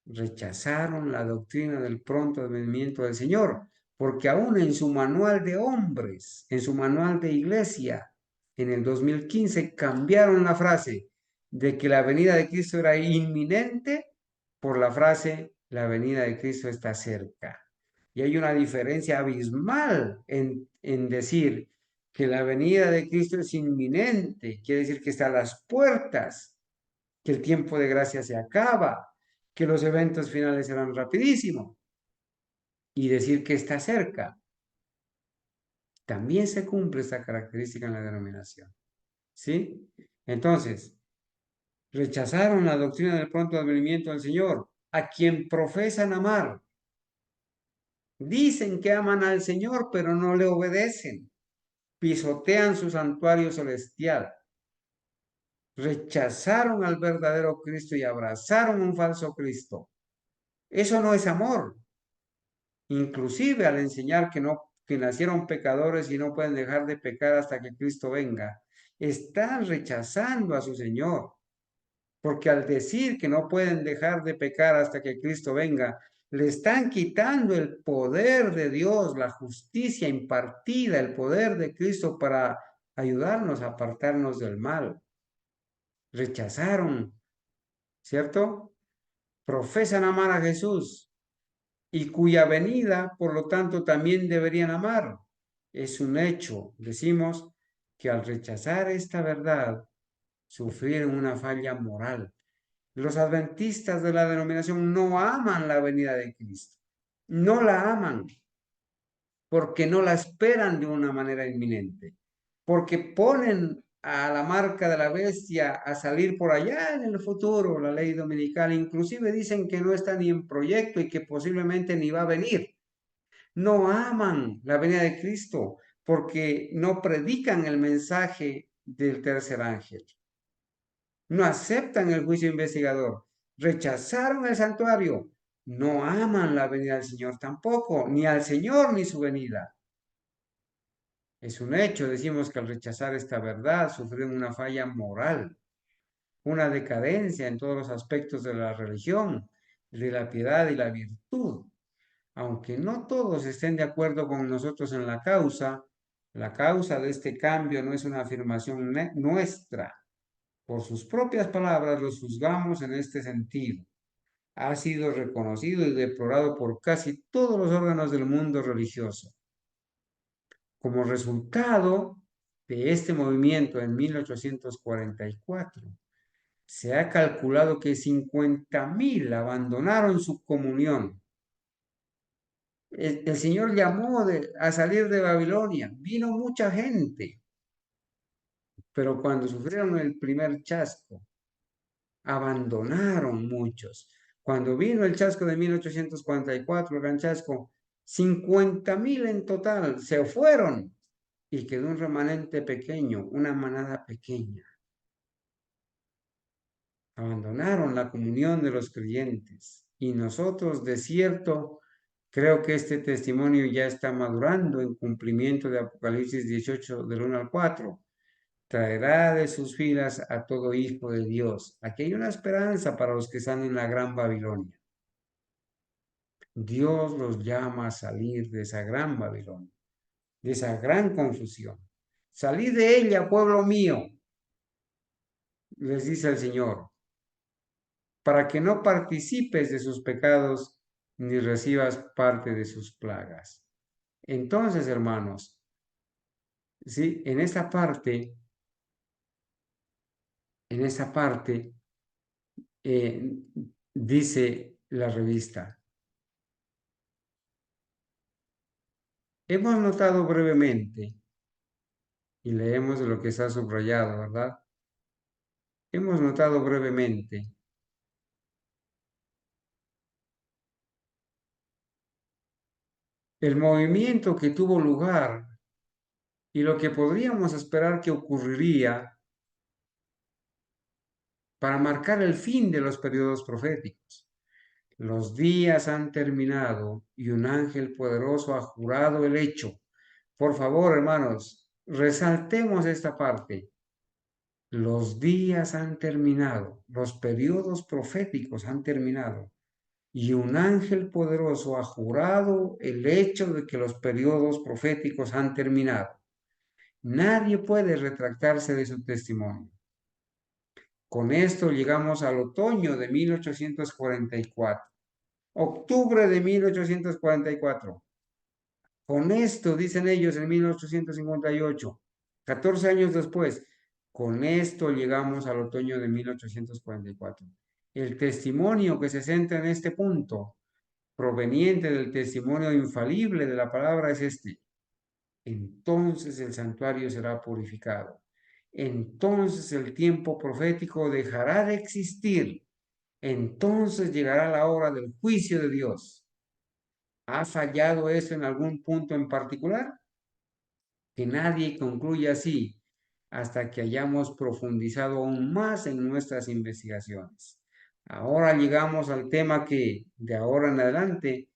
rechazaron la doctrina del pronto advenimiento del Señor, porque aún en su manual de hombres, en su manual de iglesia, en el 2015 cambiaron la frase de que la venida de Cristo era inminente por la frase la venida de Cristo está cerca. Y hay una diferencia abismal en decir que la venida de Cristo es inminente, quiere decir que está a las puertas, que el tiempo de gracia se acaba, que los eventos finales serán rapidísimos, y decir que está cerca. También se cumple esta característica en la denominación. ¿Sí? Entonces, rechazaron la doctrina del pronto advenimiento del Señor, a quien profesan amar. Dicen que aman al Señor, pero no le obedecen. Pisotean su santuario celestial. Rechazaron al verdadero Cristo y abrazaron un falso Cristo. Eso no es amor. Inclusive al enseñar que nacieron pecadores y no pueden dejar de pecar hasta que Cristo venga, están rechazando a su Señor, porque al decir que no pueden dejar de pecar hasta que Cristo venga, le están quitando el poder de Dios, la justicia impartida, el poder de Cristo para ayudarnos a apartarnos del mal. Rechazaron, ¿cierto? Profesan amar a Jesús, y cuya venida, por lo tanto, también deberían amar. Es un hecho, decimos, que al rechazar esta verdad, sufrieron una falla moral. Los adventistas de la denominación no aman la venida de Cristo, no la aman porque no la esperan de una manera inminente, porque ponen a la marca de la bestia a salir por allá en el futuro, la ley dominical, inclusive dicen que no está ni en proyecto y que posiblemente ni va a venir. No aman la venida de Cristo porque no predican el mensaje del tercer ángel. No aceptan el juicio investigador. Rechazaron el santuario. No aman la venida del Señor tampoco, ni al Señor ni su venida. Es un hecho, decimos que al rechazar esta verdad sufrieron una falla moral, una decadencia en todos los aspectos de la religión, de la piedad y la virtud. Aunque no todos estén de acuerdo con nosotros en la causa de este cambio no es una afirmación nuestra. Por sus propias palabras los juzgamos en este sentido. Ha sido reconocido y deplorado por casi todos los órganos del mundo religioso. Como resultado de este movimiento en 1844, se ha calculado que 50.000 abandonaron su comunión. El Señor llamó a salir de Babilonia, vino mucha gente, pero cuando sufrieron el primer chasco, abandonaron muchos. Cuando vino el chasco de 1844, el gran chasco, 50.000 en total se fueron y quedó un remanente pequeño, una manada pequeña. Abandonaron la comunión de los creyentes y nosotros, de cierto, creo que este testimonio ya está madurando en cumplimiento de Apocalipsis 18 del 1 al 4. Traerá de sus filas a todo hijo de Dios. Aquí hay una esperanza para los que están en la gran Babilonia. Dios los llama a salir de esa gran Babilonia, de esa gran confusión. Salid de ella, pueblo mío, les dice el Señor, para que no participes de sus pecados ni recibas parte de sus plagas. Entonces, hermanos, ¿sí? En esa parte dice la revista, hemos notado brevemente, y leemos de lo que está subrayado, ¿verdad? Hemos notado brevemente el movimiento que tuvo lugar y lo que podríamos esperar que ocurriría para marcar el fin de los periodos proféticos. Los días han terminado y un ángel poderoso ha jurado el hecho. Por favor, hermanos, resaltemos esta parte. Los días han terminado, los periodos proféticos han terminado y un ángel poderoso ha jurado el hecho de que los periodos proféticos han terminado. Nadie puede retractarse de su testimonio. Con esto llegamos al otoño de 1844, octubre de 1844. Con esto, dicen ellos en 1858, 14 años después, con esto llegamos al otoño de 1844. El testimonio que se centra en este punto, proveniente del testimonio infalible de la palabra, es este. Entonces el santuario será purificado. Entonces el tiempo profético dejará de existir. Entonces llegará la hora del juicio de Dios. ¿Ha fallado eso en algún punto en particular? Que nadie concluya así. hasta que hayamos profundizado aún más en nuestras investigaciones. Ahora llegamos al tema que de ahora en adelante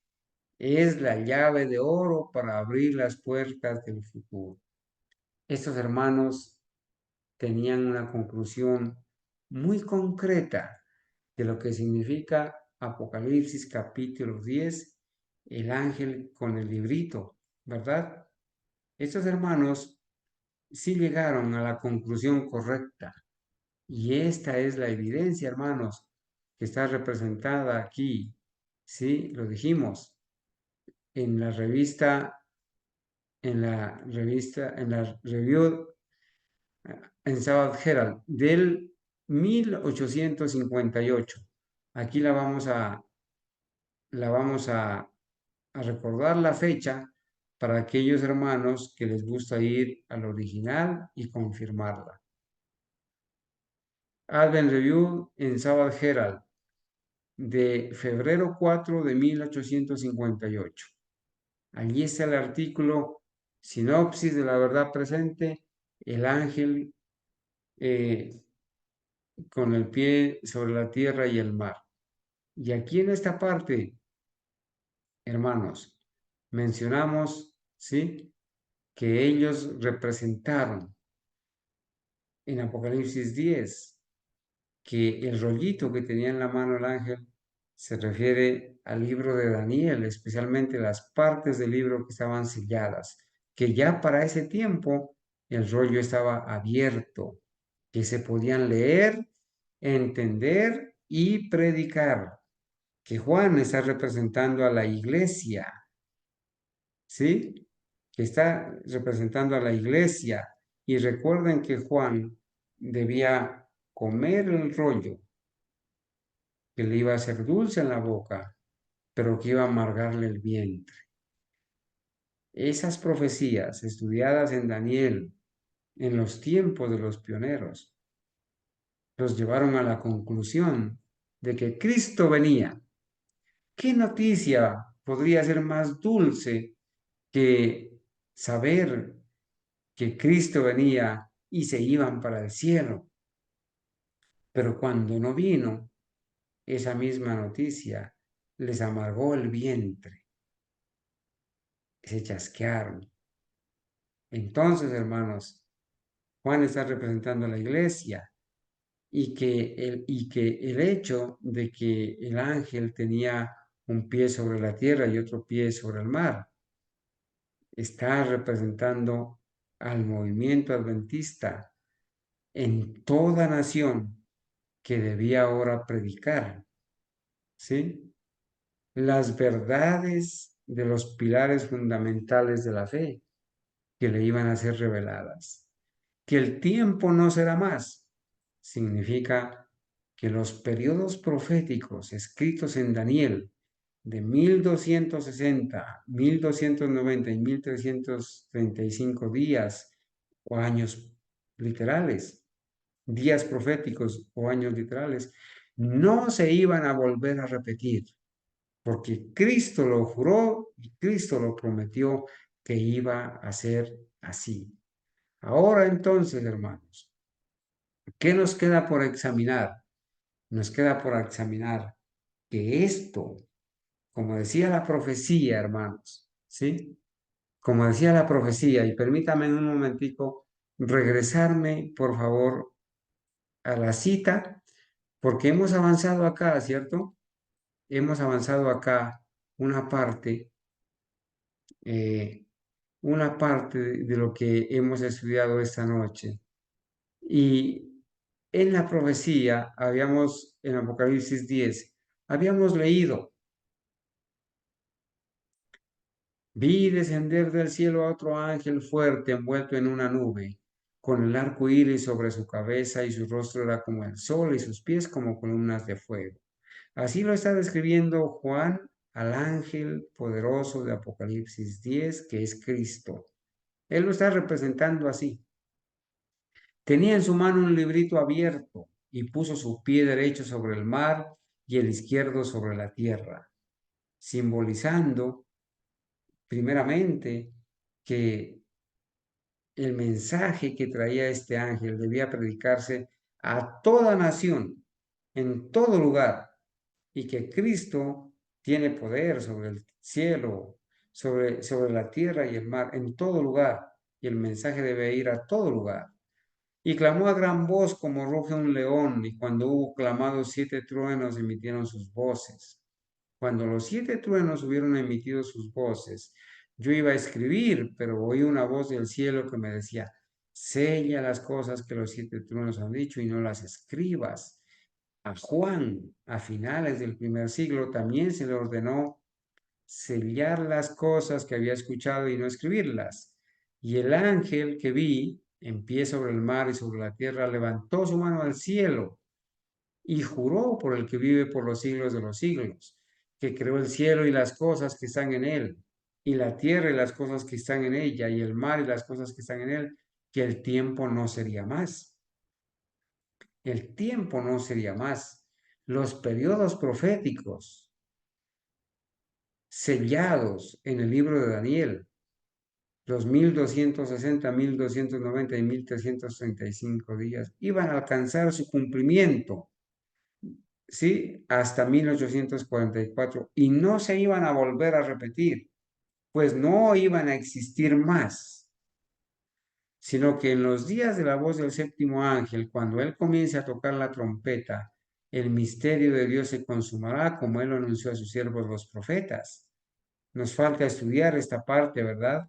es la llave de oro para abrir las puertas del futuro. Estos hermanos tenían una conclusión muy concreta de lo que significa Apocalipsis capítulo 10, el ángel con el librito, ¿verdad? Estos hermanos sí llegaron a la conclusión correcta. Y esta es la evidencia, hermanos, que está representada aquí. Sí, lo dijimos en la revista, en la review en Sabbath Herald del 1858. Aquí la vamos a recordar la fecha para aquellos hermanos que les gusta ir al original y confirmarla. Advent Review en Sabbath Herald de febrero 4 de 1858. Allí está el artículo Sinopsis de la verdad presente, el ángel con el pie sobre la tierra y el mar. Y aquí en esta parte, hermanos, mencionamos, ¿sí?, que ellos representaron en Apocalipsis 10 que el rollito que tenía en la mano el ángel se refiere al libro de Daniel, especialmente las partes del libro que estaban selladas, que ya para ese tiempo el rollo estaba abierto, que se podían leer, entender y predicar, que Juan está representando a la iglesia, ¿sí? Que está representando a la iglesia. Y recuerden que Juan debía comer el rollo, que le iba a hacer dulce en la boca, pero que iba a amargarle el vientre. Esas profecías estudiadas en Daniel en los tiempos de los pioneros los llevaron a la conclusión de que Cristo venía. ¿Qué noticia podría ser más dulce que saber que Cristo venía y se iban para el cielo? Pero cuando no vino, esa misma noticia les amargó el vientre, se chasquearon. Entonces, hermanos, Juan está representando a la iglesia y que el hecho de que el ángel tenía un pie sobre la tierra y otro pie sobre el mar está representando al movimiento adventista en toda nación que debía ahora predicar, ¿sí?, las verdades de los pilares fundamentales de la fe que le iban a ser reveladas. Que el tiempo no será más significa que los periodos proféticos escritos en Daniel de 1260, 1290 y 1335 días o años literales, días proféticos o años literales, no se iban a volver a repetir, porque Cristo lo juró y Cristo lo prometió que iba a ser así. Ahora entonces, hermanos, ¿qué nos queda por examinar? Nos queda por examinar que esto, como decía la profecía, hermanos, ¿sí? Como decía la profecía, y permítame en un momentico regresarme, por favor, a la cita, porque hemos avanzado acá, ¿cierto? Hemos avanzado acá una parte, eh, una parte de lo que hemos estudiado esta noche. Y en la profecía, en Apocalipsis 10, habíamos leído: vi descender del cielo a otro ángel fuerte envuelto en una nube, con el arco iris sobre su cabeza, y su rostro era como el sol y sus pies como columnas de fuego. Así lo está describiendo Juan al ángel poderoso de Apocalipsis 10, que es Cristo. Él lo está representando así. Tenía en su mano un librito abierto y puso su pie derecho sobre el mar y el izquierdo sobre la tierra, simbolizando primeramente que el mensaje que traía este ángel debía predicarse a toda nación, en todo lugar, y que Cristo tiene poder sobre el cielo, sobre la tierra y el mar, en todo lugar, y el mensaje debe ir a todo lugar. Y clamó a gran voz como ruge un león, y cuando hubo clamado 7 truenos emitieron sus voces. Cuando los 7 truenos hubieron emitido sus voces, yo iba a escribir, pero oí una voz del cielo que me decía, sella las cosas que los 7 truenos han dicho y no las escribas. A Juan, a finales del primer siglo, también se le ordenó sellar las cosas que había escuchado y no escribirlas. Y el ángel que vi en pie sobre el mar y sobre la tierra levantó su mano al cielo y juró por el que vive por los siglos de los siglos, que creó el cielo y las cosas que están en él, y la tierra y las cosas que están en ella, y el mar y las cosas que están en él, que el tiempo no sería más. El tiempo no sería más. Los periodos proféticos sellados en el libro de Daniel, los 1260, 1290 y 1335 días, iban a alcanzar su cumplimiento, ¿sí? Hasta 1844, y no se iban a volver a repetir, pues no iban a existir más, sino que en los días de la voz del séptimo ángel, cuando él comience a tocar la trompeta, el misterio de Dios se consumará, como él lo anunció a sus siervos los profetas. Nos falta estudiar esta parte, ¿verdad?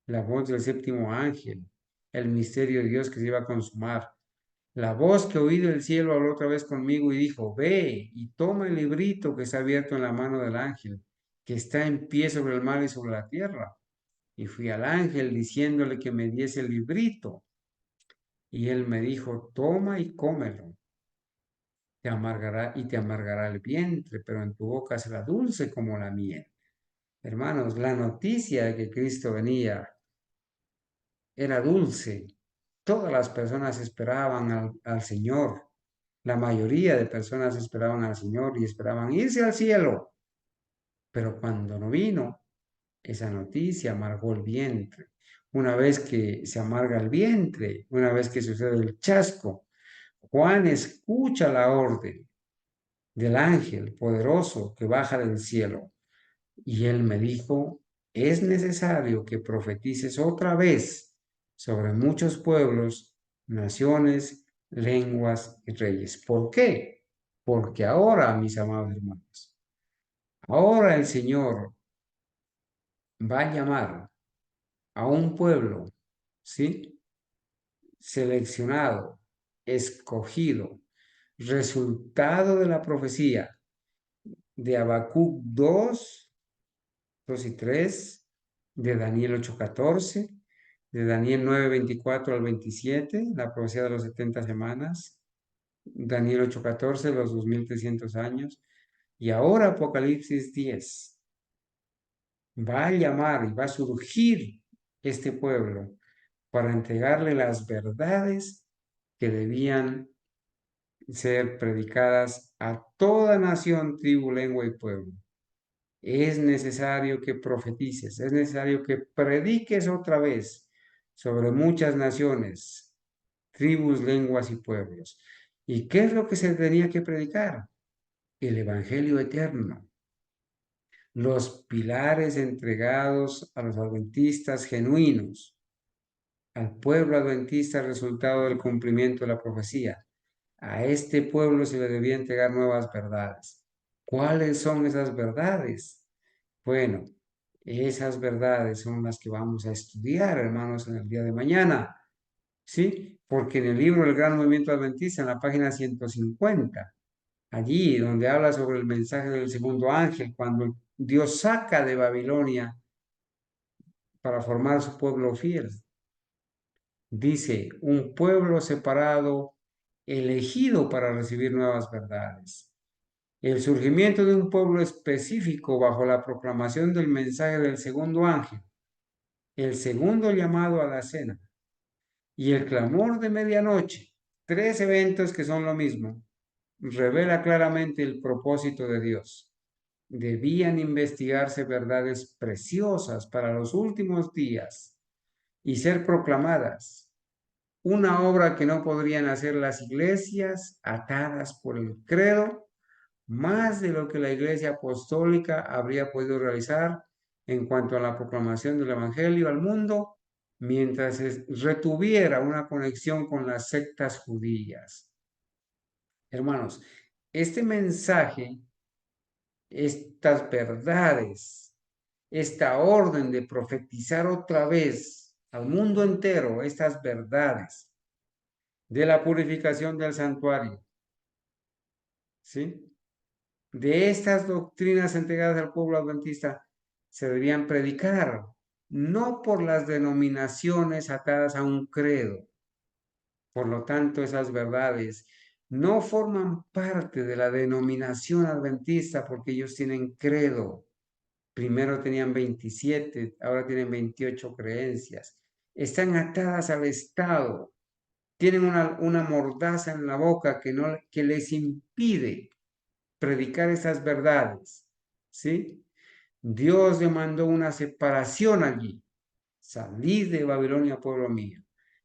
La voz del séptimo ángel, el misterio de Dios que se iba a consumar. La voz que oí del cielo habló otra vez conmigo y dijo, ve y toma el librito que está abierto en la mano del ángel, que está en pie sobre el mar y sobre la tierra. Y fui al ángel diciéndole que me diese el librito. Y él me dijo, toma y cómelo. Te amargará y te amargará el vientre, pero en tu boca será dulce como la miel. Hermanos, la noticia de que Cristo venía era dulce. Todas las personas esperaban al Señor. La mayoría de personas esperaban al Señor y esperaban irse al cielo. Pero cuando no vino, esa noticia amargó el vientre. Una vez que se amarga el vientre, una vez que sucede el chasco, Juan escucha la orden del ángel poderoso que baja del cielo. Y él me dijo, es necesario que profetices otra vez sobre muchos pueblos, naciones, lenguas y reyes. ¿Por qué? Porque ahora, mis amados hermanos, ahora el Señor va a llamar a un pueblo, ¿sí? Seleccionado, escogido, resultado de la profecía de Habacuc 2 y 3, de Daniel 8:14, de Daniel 9:24 al 27, la profecía de los 70 semanas, Daniel 8:14, los 2300 años, y ahora Apocalipsis 10. Va a llamar y va a surgir este pueblo para entregarle las verdades que debían ser predicadas a toda nación, tribu, lengua y pueblo. Es necesario que profetices, es necesario que prediques otra vez sobre muchas naciones, tribus, lenguas y pueblos. ¿Y qué es lo que se tenía que predicar? El Evangelio eterno, los pilares entregados a los adventistas genuinos, al pueblo adventista resultado del cumplimiento de la profecía. A este pueblo se le debía entregar nuevas verdades. ¿Cuáles son esas verdades? Bueno, esas verdades son las que vamos a estudiar, hermanos, en el día de mañana, ¿sí? Porque en el libro El Gran Movimiento Adventista, en la página 150, allí donde habla sobre el mensaje del segundo ángel, cuando Dios saca de Babilonia para formar su pueblo fiel, dice, un pueblo separado, elegido para recibir nuevas verdades. El surgimiento de un pueblo específico bajo la proclamación del mensaje del segundo ángel, el segundo llamado a la cena y el clamor de medianoche, 3 eventos que son lo mismo, revela claramente el propósito de Dios. Debían investigarse verdades preciosas para los últimos días y ser proclamadas. Una obra que no podrían hacer las iglesias atadas por el credo, más de lo que la Iglesia Apostólica habría podido realizar en cuanto a la proclamación del Evangelio al mundo, mientras retuviera una conexión con las sectas judías. Hermanos, este mensaje, estas verdades, esta orden de profetizar otra vez al mundo entero estas verdades de la purificación del santuario, ¿sí? De estas doctrinas entregadas al pueblo adventista se debían predicar, no por las denominaciones atadas a un credo. Por lo tanto, esas verdades no forman parte de la denominación adventista porque ellos tienen credo. Primero tenían 27, ahora tienen 28 creencias. Están atadas al Estado. Tienen una mordaza en la boca que les impide predicar esas verdades, ¿sí? Dios demandó una separación allí. Salid de Babilonia, pueblo mío.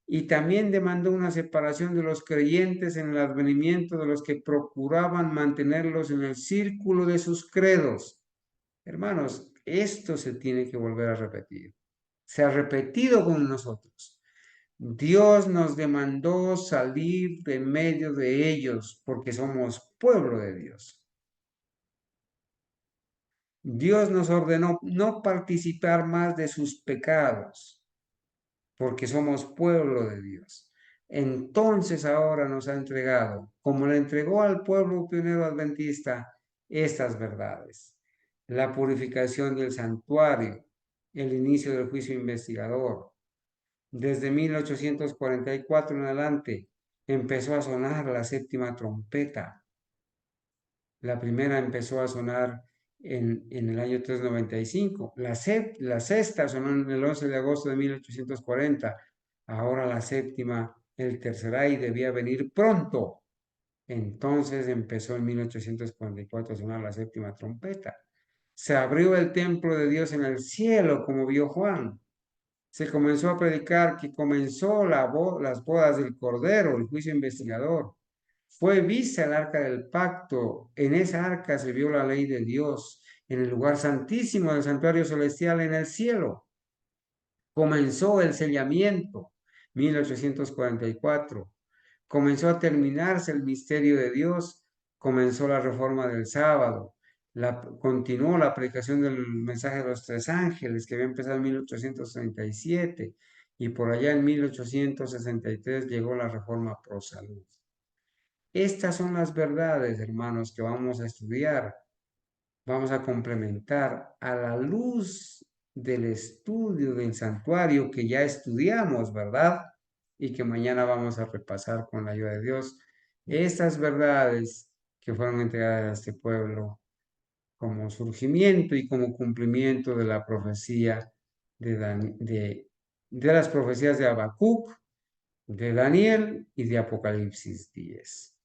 Y también demandó una separación de los creyentes en el advenimiento de los que procuraban mantenerlos en el círculo de sus credos. Hermanos, esto se tiene que volver a repetir. Se ha repetido con nosotros. Dios nos demandó salir de medio de ellos porque somos pueblo de Dios. Dios nos ordenó no participar más de sus pecados, porque somos pueblo de Dios. Entonces ahora nos ha entregado, como le entregó al pueblo pionero adventista, estas verdades. La purificación del santuario, el inicio del juicio investigador. Desde 1844 en adelante empezó a sonar la séptima trompeta. La primera empezó a sonar en el año 395. La sexta sonó en el 11 de agosto de 1840. Ahora la séptima, el tercer ay, debía venir pronto. Entonces empezó en 1844 a sonar la séptima trompeta. Se abrió el templo de Dios en el cielo, como vio Juan. Se comenzó a predicar que comenzó las bodas del Cordero, el juicio investigador. Fue vista el arca del pacto. En esa arca se vio la ley de Dios en el lugar santísimo del santuario celestial en el cielo. Comenzó el sellamiento, 1844. Comenzó a terminarse el misterio de Dios. Comenzó la reforma del sábado. Continuó la predicación del mensaje de los tres ángeles que había empezado en 1837 y por allá en 1863 llegó la reforma pro salud. Estas son las verdades, hermanos, que vamos a estudiar, vamos a complementar a la luz del estudio del santuario que ya estudiamos, ¿verdad? Y que mañana vamos a repasar con la ayuda de Dios. Estas verdades que fueron entregadas a este pueblo como surgimiento y como cumplimiento de la profecía de las profecías de Habacuc, de Daniel y de Apocalipsis 10.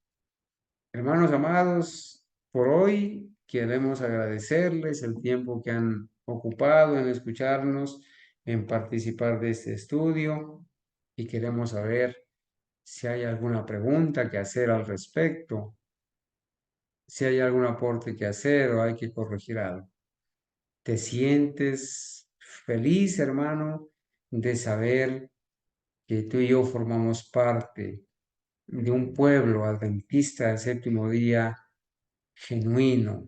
Hermanos amados, por hoy queremos agradecerles el tiempo que han ocupado en escucharnos, en participar de este estudio y queremos saber si hay alguna pregunta que hacer al respecto, si hay algún aporte que hacer o hay que corregir algo. ¿Te sientes feliz, hermano, de saber que tú y yo formamos parte de un pueblo adventista del séptimo día genuino,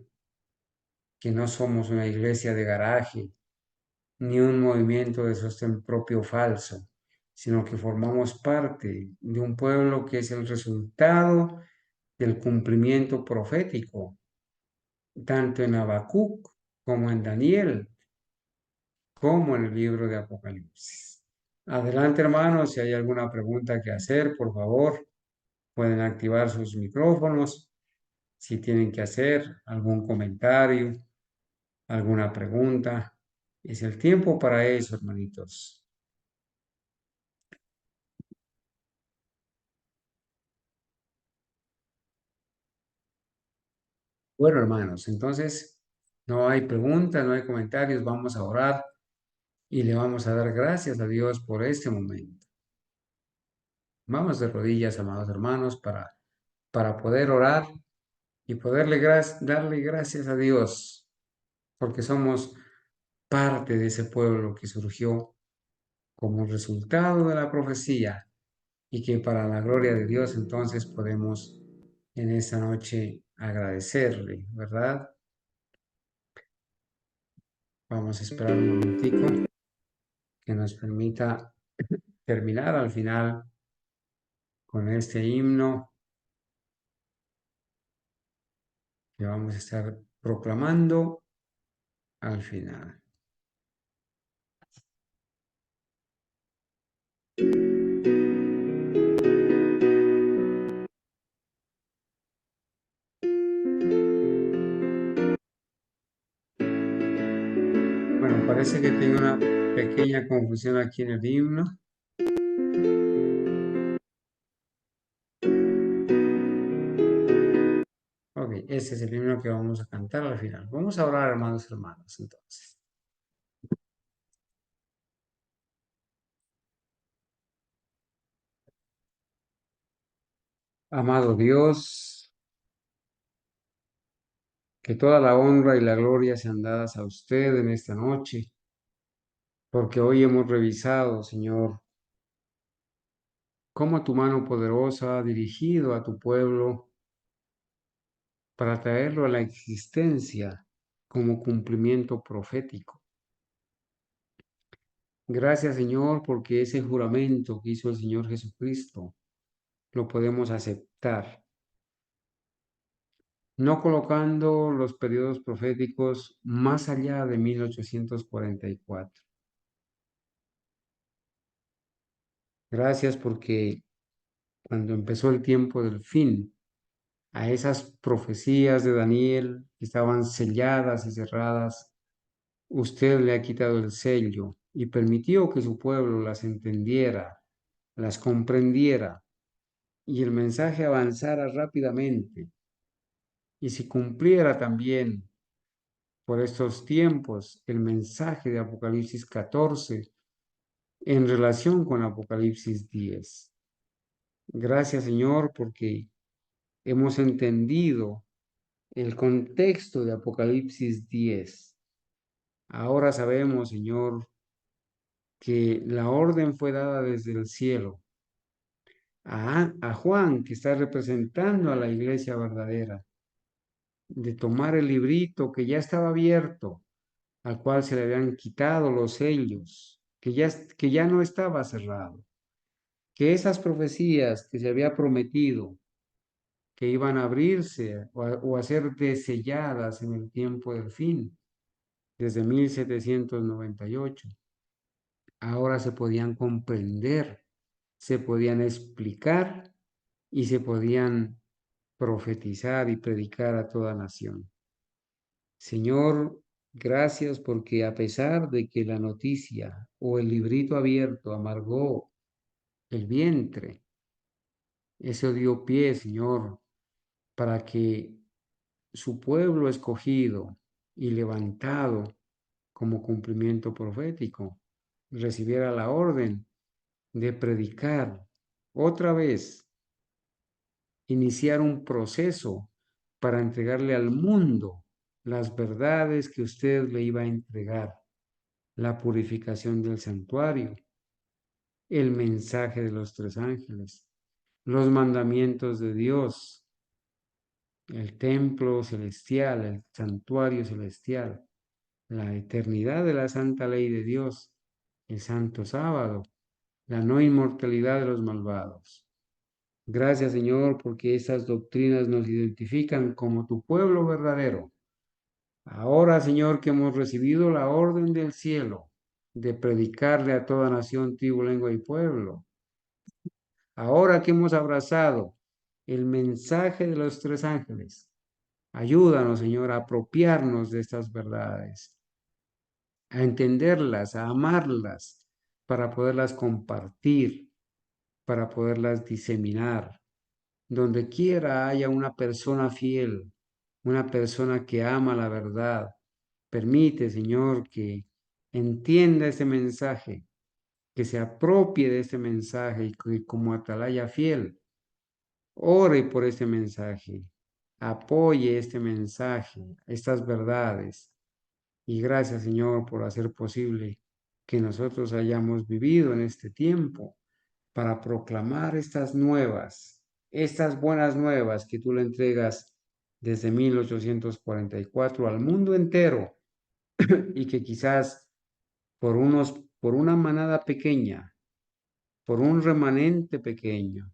que no somos una iglesia de garaje, ni un movimiento de sostén propio falso, sino que formamos parte de un pueblo que es el resultado del cumplimiento profético, tanto en Habacuc como en Daniel, como en el libro de Apocalipsis. Adelante, hermanos, si hay alguna pregunta que hacer, por favor, pueden activar sus micrófonos. Si tienen que hacer algún comentario, alguna pregunta, es el tiempo para eso, hermanitos. Bueno, hermanos, entonces no hay preguntas, no hay comentarios, vamos a orar y le vamos a dar gracias a Dios por este momento. Vamos de rodillas, amados hermanos, para poder orar y poderle darle gracias a Dios, porque somos parte de ese pueblo que surgió como resultado de la profecía y que para la gloria de Dios entonces podemos en esta noche agradecerle, ¿verdad? Vamos a esperar un momentico que nos permita terminar al final con este himno que vamos a estar proclamando al final. Bueno, parece que tengo una pequeña confusión aquí en el himno. Ok, ese es el himno que vamos a cantar al final. Vamos a orar, hermanos, entonces. Amado Dios, que toda la honra y la gloria sean dadas a usted en esta noche, porque hoy hemos revisado, Señor, cómo tu mano poderosa ha dirigido a tu pueblo para traerlo a la existencia como cumplimiento profético. Gracias, Señor, porque ese juramento que hizo el Señor Jesucristo lo podemos aceptar, no colocando los periodos proféticos más allá de 1844. Gracias porque cuando empezó el tiempo del fin, a esas profecías de Daniel que estaban selladas y cerradas, usted le ha quitado el sello y permitió que su pueblo las entendiera, las comprendiera y el mensaje avanzara rápidamente y si cumpliera también por estos tiempos el mensaje de Apocalipsis 14 en relación con Apocalipsis 10. Gracias, Señor, porque hemos entendido el contexto de Apocalipsis 10. Ahora sabemos, Señor, que la orden fue dada desde el cielo a Juan, que está representando a la iglesia verdadera, de tomar el librito que ya estaba abierto, al cual se le habían quitado los sellos, que ya no estaba cerrado, que esas profecías que se había prometido que iban a abrirse o a ser deselladas en el tiempo del fin, desde 1798, ahora se podían comprender, se podían explicar y se podían profetizar y predicar a toda nación. Señor, gracias porque a pesar de que la noticia o el librito abierto amargó el vientre, eso dio pie, Señor, para que su pueblo escogido y levantado como cumplimiento profético recibiera la orden de predicar otra vez, iniciar un proceso para entregarle al mundo las verdades que usted le iba a entregar, la purificación del santuario, el mensaje de los tres ángeles, los mandamientos de Dios, el templo celestial, el santuario celestial, la eternidad de la santa ley de Dios, el santo sábado, la no inmortalidad de los malvados. Gracias, Señor, porque esas doctrinas nos identifican como tu pueblo verdadero. Ahora, Señor, que hemos recibido la orden del cielo de predicarle a toda nación, tribu, lengua y pueblo. Ahora que hemos abrazado el mensaje de los tres ángeles, ayúdanos, Señor, a apropiarnos de estas verdades, a entenderlas, a amarlas, para poderlas compartir, para poderlas diseminar. Donde quiera haya una persona fiel, una persona que ama la verdad, permite, Señor, que entienda este mensaje, que se apropie de este mensaje y que como atalaya fiel, ore por este mensaje, apoye este mensaje, estas verdades. Y gracias, Señor, por hacer posible que nosotros hayamos vivido en este tiempo para proclamar estas buenas nuevas que tú le entregas desde 1844 al mundo entero y que quizás por una manada pequeña, por un remanente pequeño,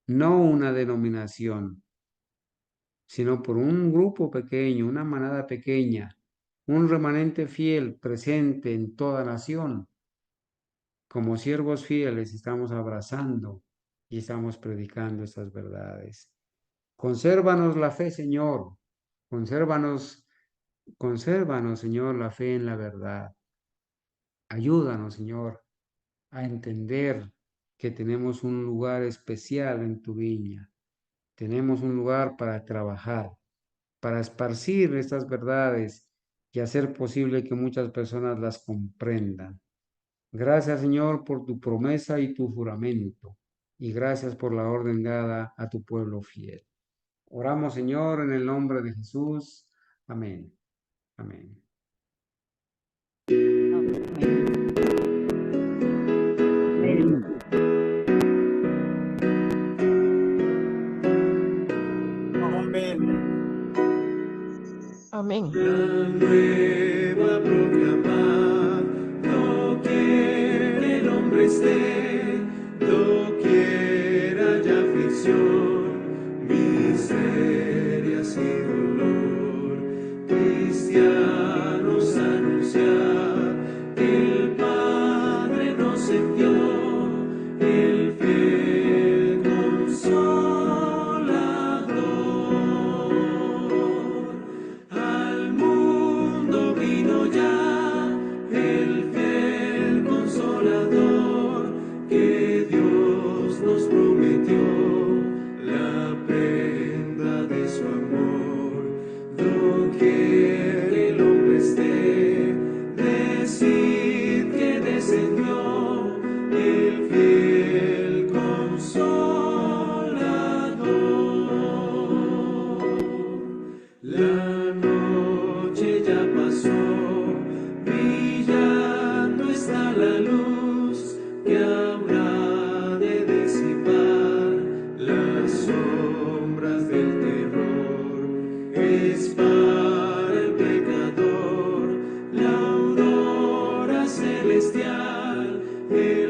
no una denominación, sino por un grupo pequeño, una manada pequeña, un remanente fiel presente en toda nación. Como siervos fieles estamos abrazando y estamos predicando estas verdades. Consérvanos la fe, Señor. Consérvanos, consérvanos, Señor, la fe en la verdad. Ayúdanos, Señor, a entender que tenemos un lugar especial en tu viña. Tenemos un lugar para trabajar, para esparcir estas verdades y hacer posible que muchas personas las comprendan. Gracias, Señor, por tu promesa y tu juramento, y gracias por la orden dada a tu pueblo fiel. Oramos, Señor, en el nombre de Jesús. Amén. Amén. Amén. La nueva proclamar, doquier el hombre esté, doquier haya aflicción, miserias y dolor, cristianos anunciar, el Padre nos envió, el fiel consolador. Al mundo vino ya el fiel consolador que Dios nos prometió, la prenda de su amor. Doquier el hombre esté, decid que descendió el fiel consolador. La noche ya pasó, brillando está la luz que habrá de disipar las sombras del terror. Es para el pecador la aurora celestial, el